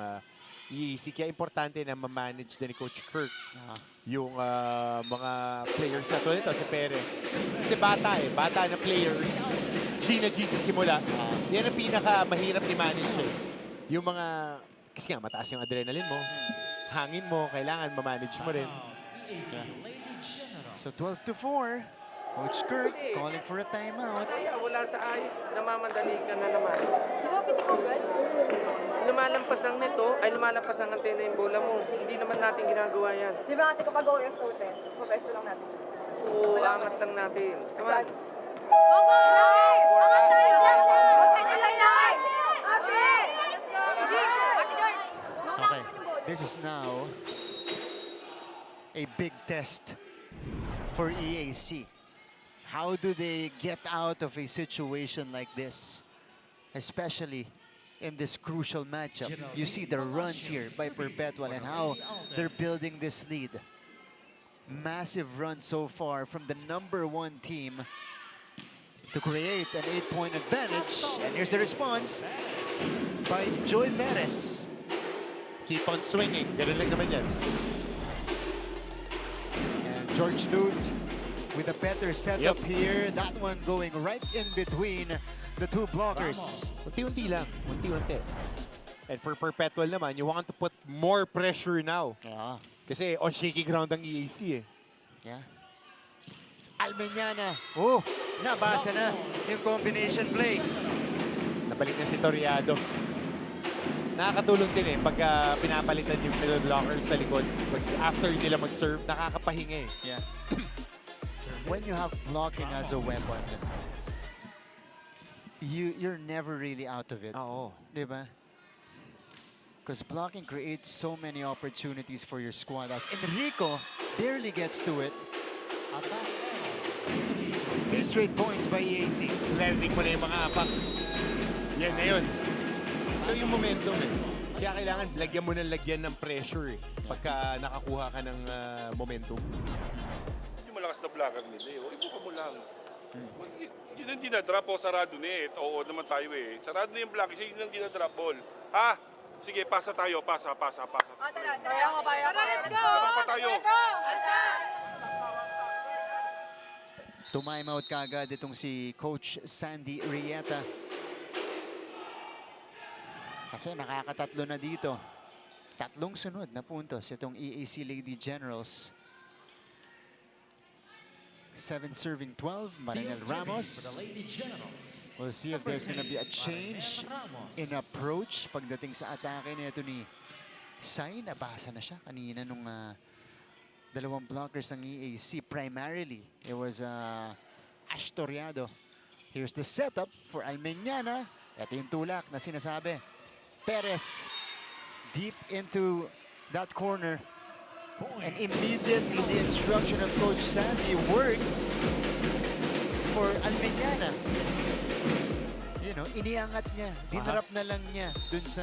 EAC. Kaya importante na ma-manage din ni Coach Kirk yung mga players na to. Ito, si Perez. Kasi bata na players. G sa simula. Yan ang pinaka-mahirap i-manage eh. Yung mga, kasi nga mataas yung adrenaline mo. Hangin mo, kailangan ma-manage mo rin. So 12-4. Coach Kirk calling for a timeout. Kaya wala sa ayos, namamandali ka na naman. Di ba pitik mo good? Lumalampas ang neto, ay lumalampas ang antena yung bola mo. Hindi naman natin ginagawa yan. Di ba ate kapag go rest out eh? Papesto lang natin. Oo, angat lang natin. Come on. Go, go! Angat tayo! Ate! Ate George! Okay, this is now a big test for EAC. How do they get out of a situation like this? Especially in this crucial matchup. You see the runs here by Perpetual and how they're building this lead. Massive run so far from the number 1 team to create an 8-point advantage. And here's the response by Joy Perez. Keep on swinging. Ganun lang naman yan. And George Lute with a better setup here. That one going right in between the two blockers. Unti-unti lang. Unti-unti. And for Perpetual naman, you want to put more pressure now. Yeah. Kasi on shaky ground ang EAC eh. Yeah. Almeñana. Oh, nabasa na yung combination play. Nabalik na si Toriado. Nakakatulong din eh pagka pinapalitan yung middle blockers sa likod. After nila mag-serve, nakakapahinga eh. Yeah. When you have blocking as a weapon, you're never really out of it. Oo. Diba? Because blocking creates so many opportunities for your squad. As Enrico barely gets to it. 3 straight points by EAC. Learning mo na yung mga apak. Yan na yun. So yung momentum eh. Kaya kailangan lagyan mo ng lagyan ng pressure eh. Pagka nakakuha ka ng momentum. Yung malakas na blocker nila eh. Ibuka mo lang. Yun ang dinadrop o sarado na eh. Oo naman tayo eh. Sarado na yung blocker siya, yun ang dinadrop ball. Ha? Sige, pasa tayo. Pasa. Tara, let's go! Labas pa tayo. Time out kagad itong si Coach Sandy Rieta. Kasi nakakatatlo na dito. Tatlong sunod na puntos itong EAC Lady Generals. 7 serving 12, Marinel Ramos. We'll see if there's gonna be a change in approach pagdating sa atake nito ni Sai. Nabasa na siya kanina nung dalawang blockers ng EAC. Primarily, it was Astoriado. Here's the setup for Almeñana. Ito yung tulak na sinasabi. Perez deep into that corner. And immediately the instruction of Coach Sandy worked for Almeñana. You know, iniangat niya. Dinarap na lang niya dun sa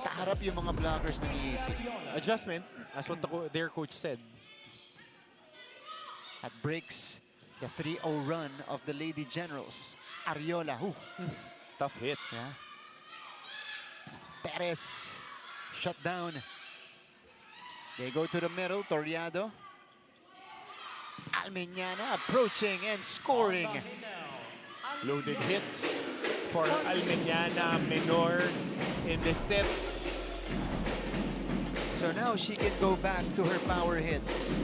kaharap yung mga blockers ng EAC. Adjustment, as what their coach said. At breaks the 3-0 run of the Lady Generals. Ariola. Tough hit. Yeah. Perez shut down. They go to the middle. Toriado. Almeñana approaching and scoring. Loaded hits for Almeñana Menor in the set. So now she can go back to her power hits.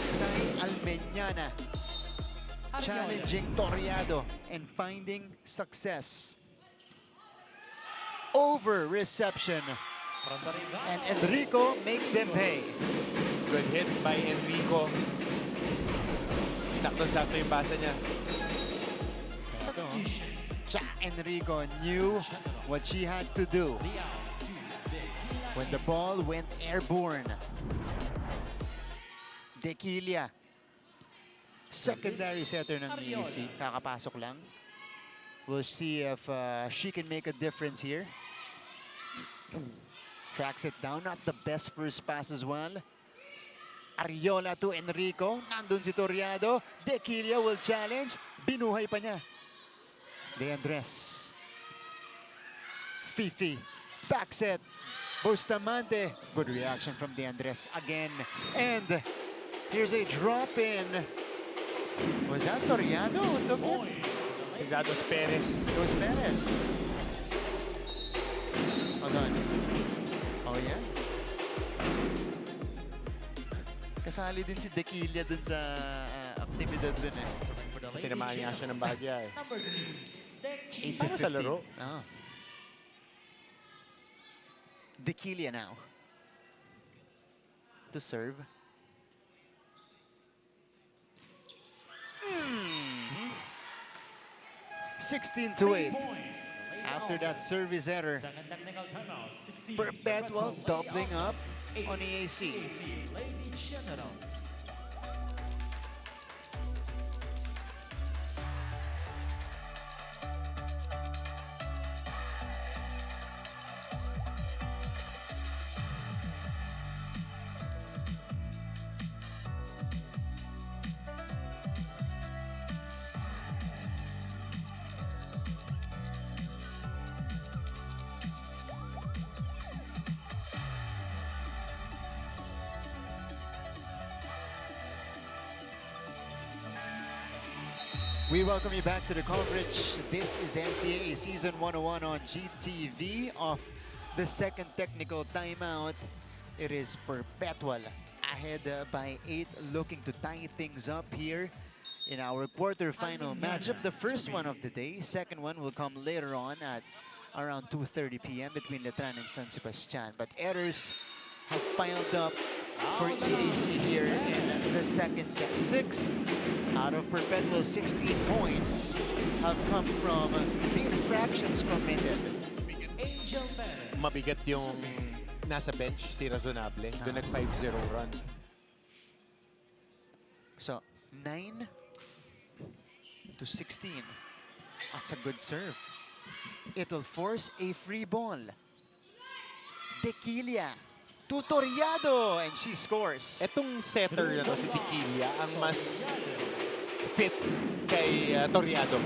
Sai Almeñana challenging Toriado and finding success. Over reception. And Enrico makes them pay. Good hit by Enrico. Sakto-sakto yung basa niya. Cha Enrico knew what she had to do when the ball went airborne. Dequilia, secondary setter ng EAC, kakapasok lang. We'll see if she can make a difference here. Tracks it down, not the best first pass as well. Ariola to Enrico, nandun si Toriado. Dequilia will challenge, binuhay pa niya. De Andres. Fifi, back set. Bustamante, good reaction from De Andres again. And here's a drop in. Was that Toriado who took it? I think that was Perez. It was Perez. Hold on. Oh, yeah? Kasali din si Dequilia dun sa aktibidad dun eh. Tinamaan nga siya ng bahagya eh. 8 Para sa laro. Oh. Dequilia now. To serve. 16-8. After that service error, Perpetual doubling up on EAC. We welcome you back to the coverage. This is NCAA Season 101 on GTV. Off the second technical timeout, it is Perpetual ahead by 8, looking to tie things up here in our quarterfinal matchup. The first one of the day. Second one will come later on at around 2:30 p.m. between Letran and San Sebastian. But errors have piled up for EAC here in the second set. 6 out of Perpetual 16 points have come from the infractions committed. Mabigat yung nasa bench, si Razonable. Doon nag 5-0 run. So, 9 to 16. That's a good serve. It will force a free ball. Dequilia. Tutoriado, and she scores. Etong setter na si Tequila ang mas fit kay Toriado.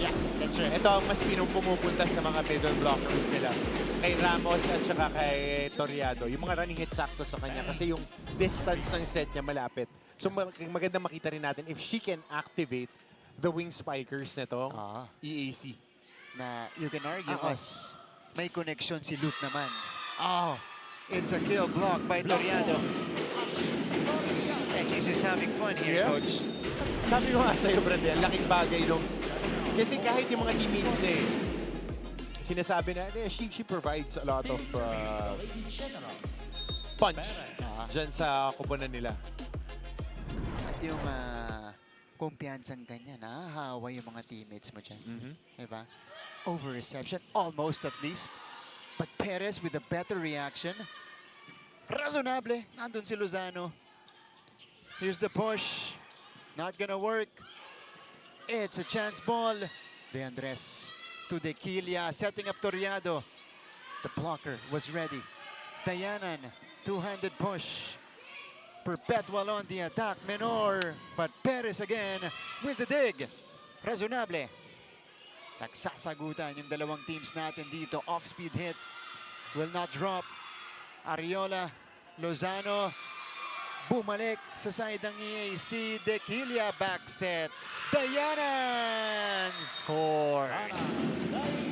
Yeah, that's right. Ito ang mas pumupunta sa mga middle blockers nila. Kay Ramos at saka kay Toriado. Yung mga running hits sakto sa kanya kasi yung distance ng set niya malapit. So maganda makita rin natin if she can activate the wing spikers nito, EAC. Na you can argue mas may connection si Lut naman. It's a kill block by Toriado. And she's just having fun here, Coach. Sabi ko nga sa'yo, Brandel, laking bagay nung... Kasi kahit yung mga teammates sinasabi na, she provides a lot of punch dyan sa kupunan nila. At yung kumpiyansang ganyan, nahahawa yung mga teammates mo dyan. Diba? Over-reception, almost at least. But Perez with a better reaction. Razonable, nandun si Lozano. Here's the push. Not gonna work. It's a chance ball. De Andres to De Quilla, setting up Toriado. The blocker was ready. Dayanan, two-handed push. Perpetual on the attack, Menor. But Perez again with the dig. Razonable. Nagsasagutan yung dalawang teams natin dito. Off-speed hit. Will not drop. Ariola, Lozano. Bumalik sa side ng EAC. De Quilla back set. Dayanan scores.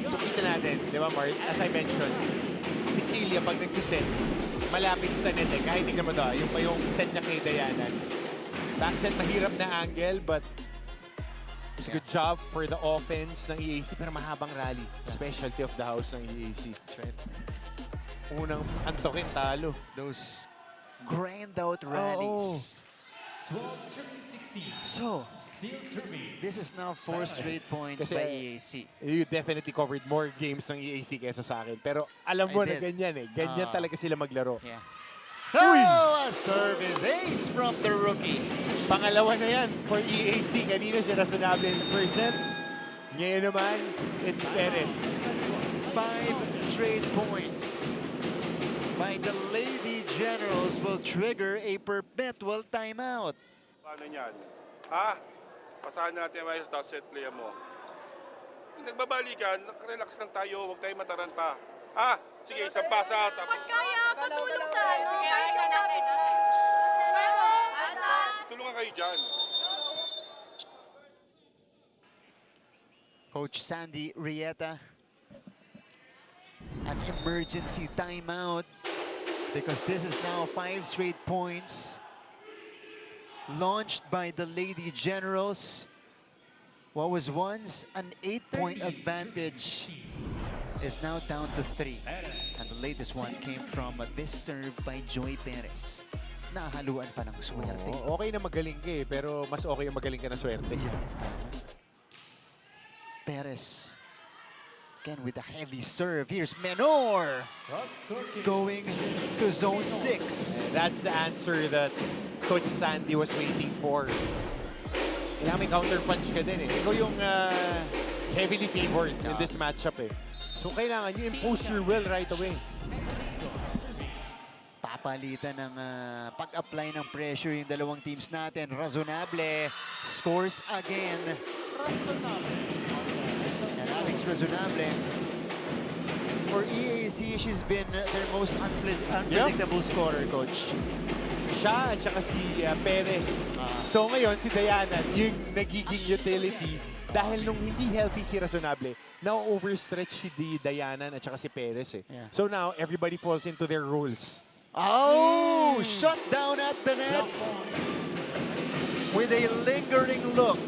So kita natin, di ba Mark? As I mentioned, De Quilla pag nagsiset, malapit sa net eh. Kahit tingnan mo yung pa yung set niya kay Dayanan. Back set, mahirap na angle, but it's a good job for the offense ng EAC, pero mahabang rally. Specialty of the house ng EAC. That's right. Unang antokin, talo. Those grind out rallies. So, this is now 4 straight points by EAC. You definitely covered more games ng EAC kesa sa akin. Pero alam mo na ganyan eh. Ganyan talaga sila maglaro. Yeah. Oh, a service ace from the rookie. Pangalawa na yan for EAC. Kanina si Razonable in the first set. Ngayon naman, it's Perez. 5 straight points by the Lady Generals will trigger a perpetual timeout. Paano yan? Ha? Pasahan natin may sa set play mo. Kung nagbabalikan, relax lang tayo. Huwag tayo mataran pa. Ha? Sige, isang pasa. Tapos... Kaya, patulong sa ano. Kahit kasapit na. Tulungan kayo dyan. Coach Sandy Rieta, an emergency timeout because this is now 5 straight points launched by the Lady Generals. What was once an 8-point advantage is now down to 3. And the latest one came from this serve by Joy Perez. Nahaluan pa ng swerte. Okay na magaling ka eh, pero mas okay yung magaling ka na swerte. Yeah, Perez again with a heavy serve. Here's Menor going to zone 6. That's the answer that Coach Sandy was waiting for. Kailangan may counter punch ka din eh. Ikaw yung heavily favored in this matchup eh. So kailangan you impose your will right away. Papalitan ng pag-apply ng pressure yung dalawang teams natin. Razonable scores again. And Alex Razonable, for EAC, she's been their most unpredictable scorer, Coach. Siya at saka si Perez. So ngayon, si Dayanan, yung nagiging utility dahil nung hindi healthy si Razonable, now overstretch si Dayanan at saka si Perez eh. Yeah. So now, everybody falls into their roles. Oh, shut down at the net with a lingering look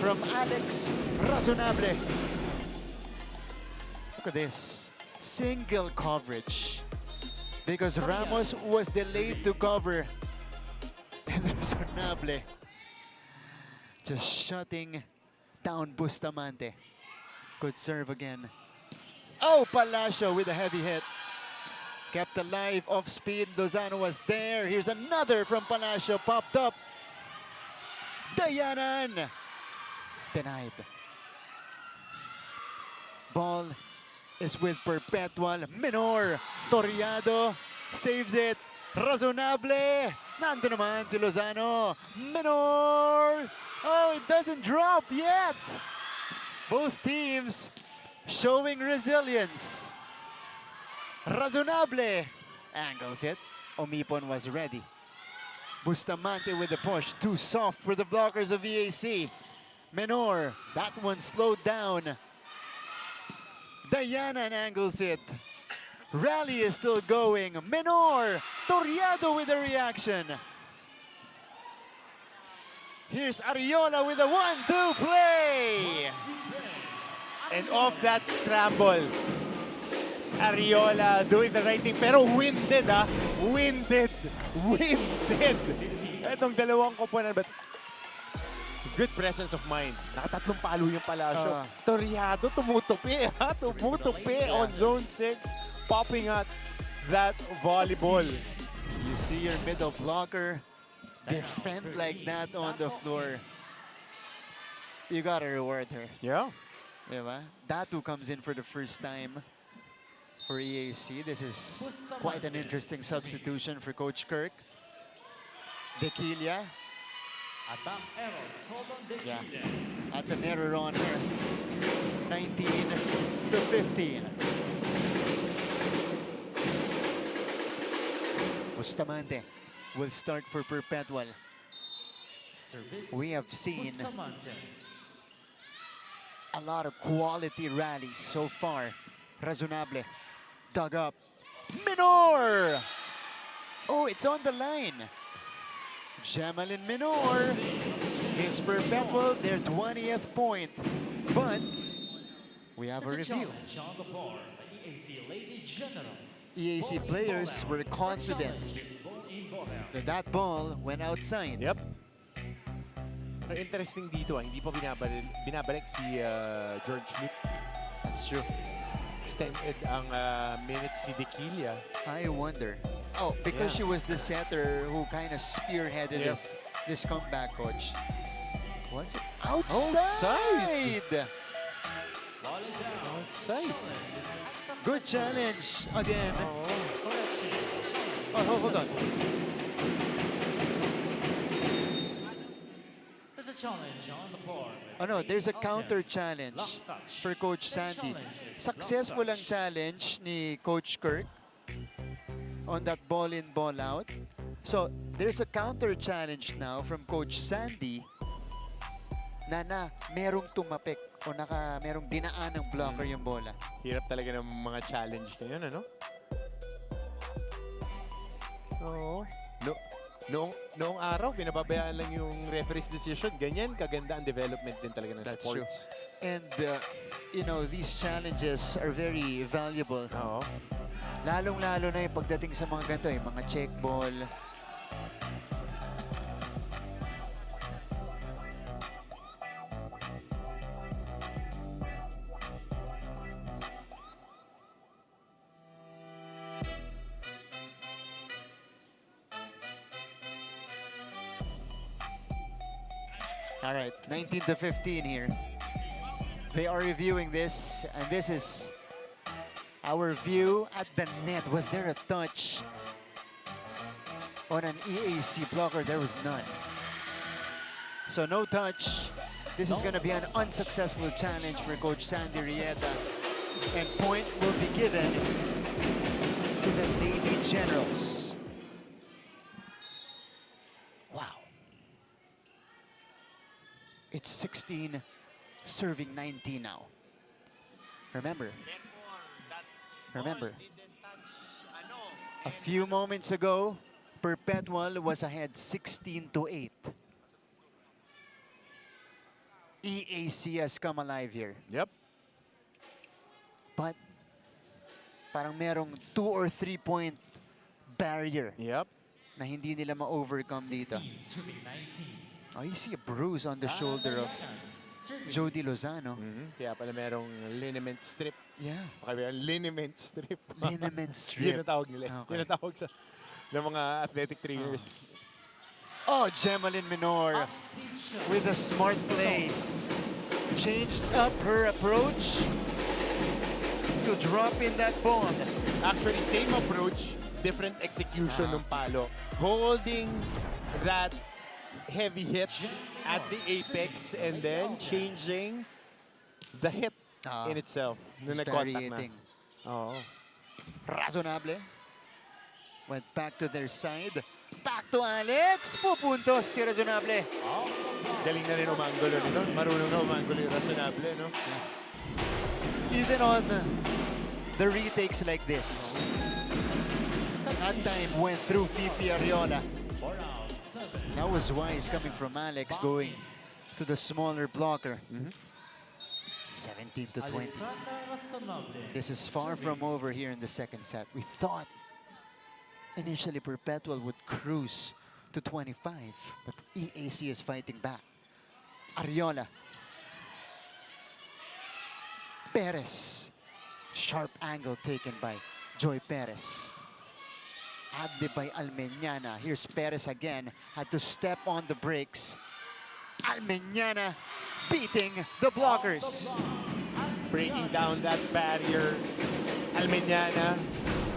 from Alex Razonable. Look at this. Single coverage. Because Ramos was delayed to cover. And Razonable just shutting down Bustamante. Good serve again. Oh, Palacio with a heavy hit. Kept alive off speed. Lozano was there. Here's another from Palacio. Popped up. Dayanan. Denied. Ball is with Perpetual. Menor. Toriado saves it. Razonable. Nando naman si Lozano. Menor. Oh, it doesn't drop yet. Both teams showing resilience. Razonable. Angles it. Omipon was ready. Bustamante with the push. Too soft for the blockers of EAC. Menor. That one slowed down. Diana angles it. Rally is still going. Menor. Toriado with a reaction. Here's Ariola with a 1-2 play. And off that scramble, Ariola doing the right thing, pero winded winded. Itong dalawang koponan, but good presence of mind. Nakatatlong palo yung Palacio. Toriado, tumutupi tumutupi on zone 6, popping out that volleyball. You see your middle blocker defend like that on the floor. You gotta reward her. Yeah. Diba? Datu comes in for the first time for EAC. This is quite an interesting substitution for Coach Kirk. Dequilia. Yeah, that's an error on her. 19-15. Bustamante will start for Perpetual. We have seen a lot of quality rallies so far. Razonable. Dug up. Menor! Oh, it's on the line. Jamalyn Menor gives Perpetual their 20th point. But we have a review. EAC players were confident that that ball went outside. Yep. Pero interesting dito, hindi pa binabalik si George Schmidt. That's true. Extended ang minutes si Dequilia. I wonder. Oh, because she was the setter who kind of spearheaded this comeback, coach. Was it outside? Outside. Good challenge again. Oh, hold on. There's a challenge on the floor. Oh no, there's a counter challenge for Coach Sandy. Successful ang challenge ni Coach Kirk on that ball in, ball out. So, there's a counter challenge now from Coach Sandy na merong tumapik o merong dinaan ng blocker yung bola. Hirap talaga ng mga challenge na yun, ano? Oo. Noong araw, binababayaan lang yung referee's decision. Ganyan, kaganda ang development din talaga ng That's sports. true. And, you know, these challenges are very valuable. Oo. Lalong-lalo na yung pagdating sa mga ganito, yung mga check ball. All right, 19-15 here. They are reviewing this, and this is our view at the net. Was there a touch on an EAC blocker? There was none. So no touch. This is going to be an unsuccessful challenge for Coach Sandy Rieta. And point will be given to the Lady Generals. Wow. It's 16 serving 19 now. Remember, a few moments ago, Perpetual was ahead 16-8. EAC has come alive here. Yep. But parang merong 2 or 3 point barrier Yep. na hindi nila ma-overcome dito. Oh, you see a bruise on the shoulder of Jody Lozano. Kaya pala merong liniment strip. Yeah. Okay, liniment strip. Liniment Yun strip. ang tawag nila. Okay. Yun ang tawag sa ng mga athletic trainers. Oh, Jamalyn Menor with a smart play. Changed up her approach to drop in that ball. Actually, same approach different execution ng palo. Holding that heavy hit at the apex and then changing the hit in itself. Nung nag-contact na. Varying. Oo. Razonable. Went back to their side. Back to Alex. Pupuntos si Razonable. Galing na rin umanggulo nito. Marunong na umanggulo yung Razonable, no? Even on the retakes like this. That time went through Fifi Ariola. That was wise coming from Alex, going to the smaller blocker. 17 to 20. This is far from over here in the second set. We thought initially Perpetual would cruise to 25, but EAC is fighting back. Ariola. Perez. Sharp angle taken by Joy Perez. Adlib by Almeñana. Here's Perez again. Had to step on the brakes. Almeñana beating the blockers. Breaking down that barrier. Almeñana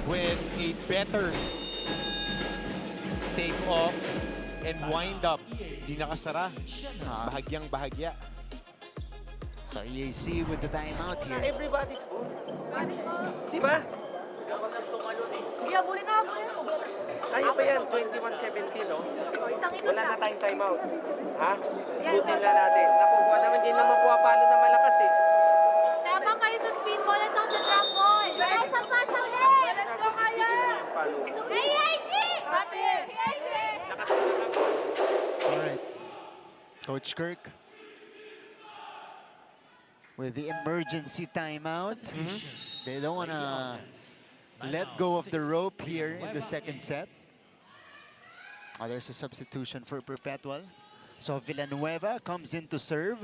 with a better take off and wind up. Di nakasara. Bahagyang bahagya. So EAC with the timeout here. Everybody's good. Di ba? Kaya muli na ako yan. Kaya pa yan, 21-17, no? Isang ito Wala na tayong timeout. Ha? Butin lang natin. Nakukuha naman, di naman puwapalo na malakas eh. Tabang kayo sa spin ball at sa drop ball. Guys, ang pasa ulit! Let's go kaya! EAC! Happy! EAC! All right. Coach Kirk with the emergency timeout. They don't want to let go of the rope here in the second set. Oh, there's a substitution for Perpetual. So Villanueva comes in to serve.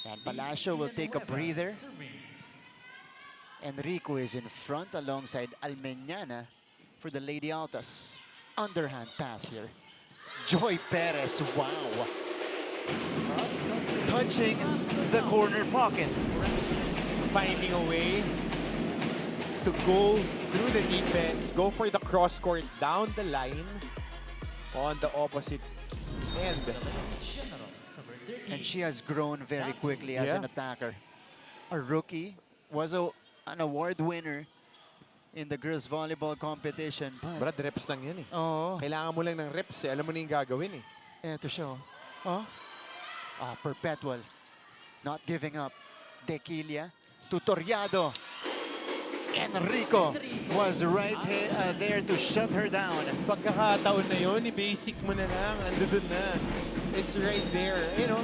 And Palacio will take a breather. Enrico is in front alongside Almeñana for the Lady Altas. Underhand pass here. Joy Perez, wow. Touching the corner pocket. Finding a way to go through the defense, go for the cross court down the line on the opposite end. And she has grown very quickly as an attacker. A rookie, was an award winner in the girls volleyball competition. Brad, reps lang yan eh. Oh, Kailangan mo lang ng reps eh. Alam mo na yung gagawin eh. eto siya. Oh. Perpetual. Not giving up. Dequilia. Tutoriado. Enrico was right there to shut her down. Pagkakataon na yun, i-basic mo na lang. Andun na. It's right there. You know,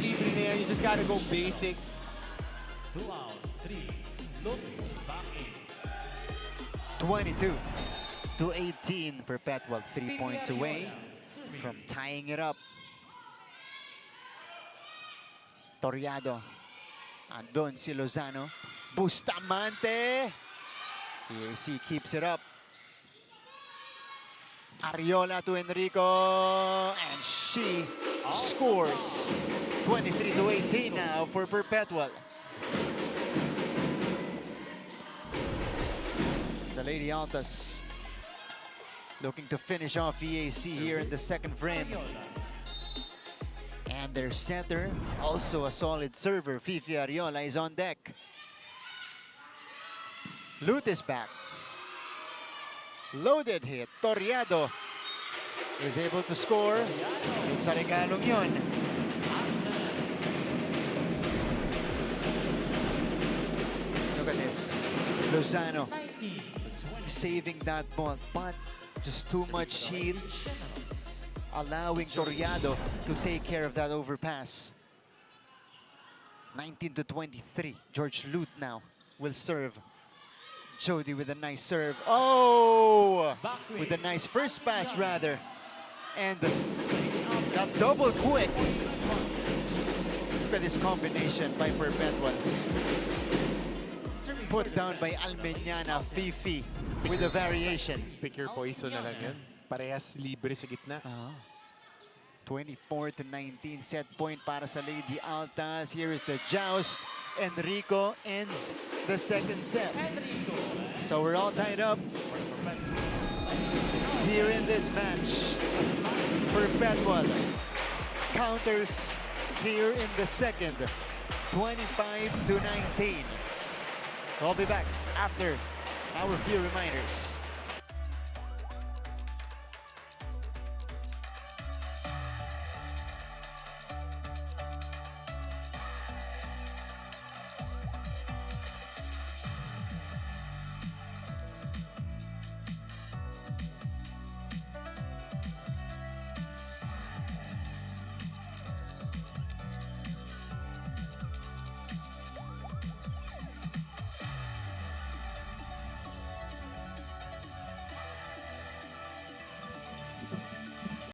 libre na yan. You just gotta go basic. 2 out, 3. Look, back in. 22 to 18. Perpetual 3 points away from tying it up. Toriado. Andon si Lozano. Bustamante. EAC keeps it up. Ariola to Enrico. And she scores. 23 to 18 now for Perpetual. The Lady Altas looking to finish off EAC here in the second frame. And their center, also a solid server, Fifi Ariola, is on deck. Lut is back. Loaded hit. Toriado is able to score. Yung sa regalong yun. Look at this. Lozano saving that ball, but just too much heat, allowing Toriado to take care of that overpass. 19 to 23. George Lut now will serve. Jody with a nice serve. Oh! With a nice first pass, rather. And that double quick. Look at this combination by Perpetual. Put down by Almeñana. Fifi with a variation. Pick your poison na lang yan. Parehas libre sa gitna. 24 to 19. Set point para sa Lady Altas. Here is the joust. Enrico ends the second set. Enrico. So we're all tied up here in this match. Perpetual counters here in the second, 25-19. I'll be back after our few reminders.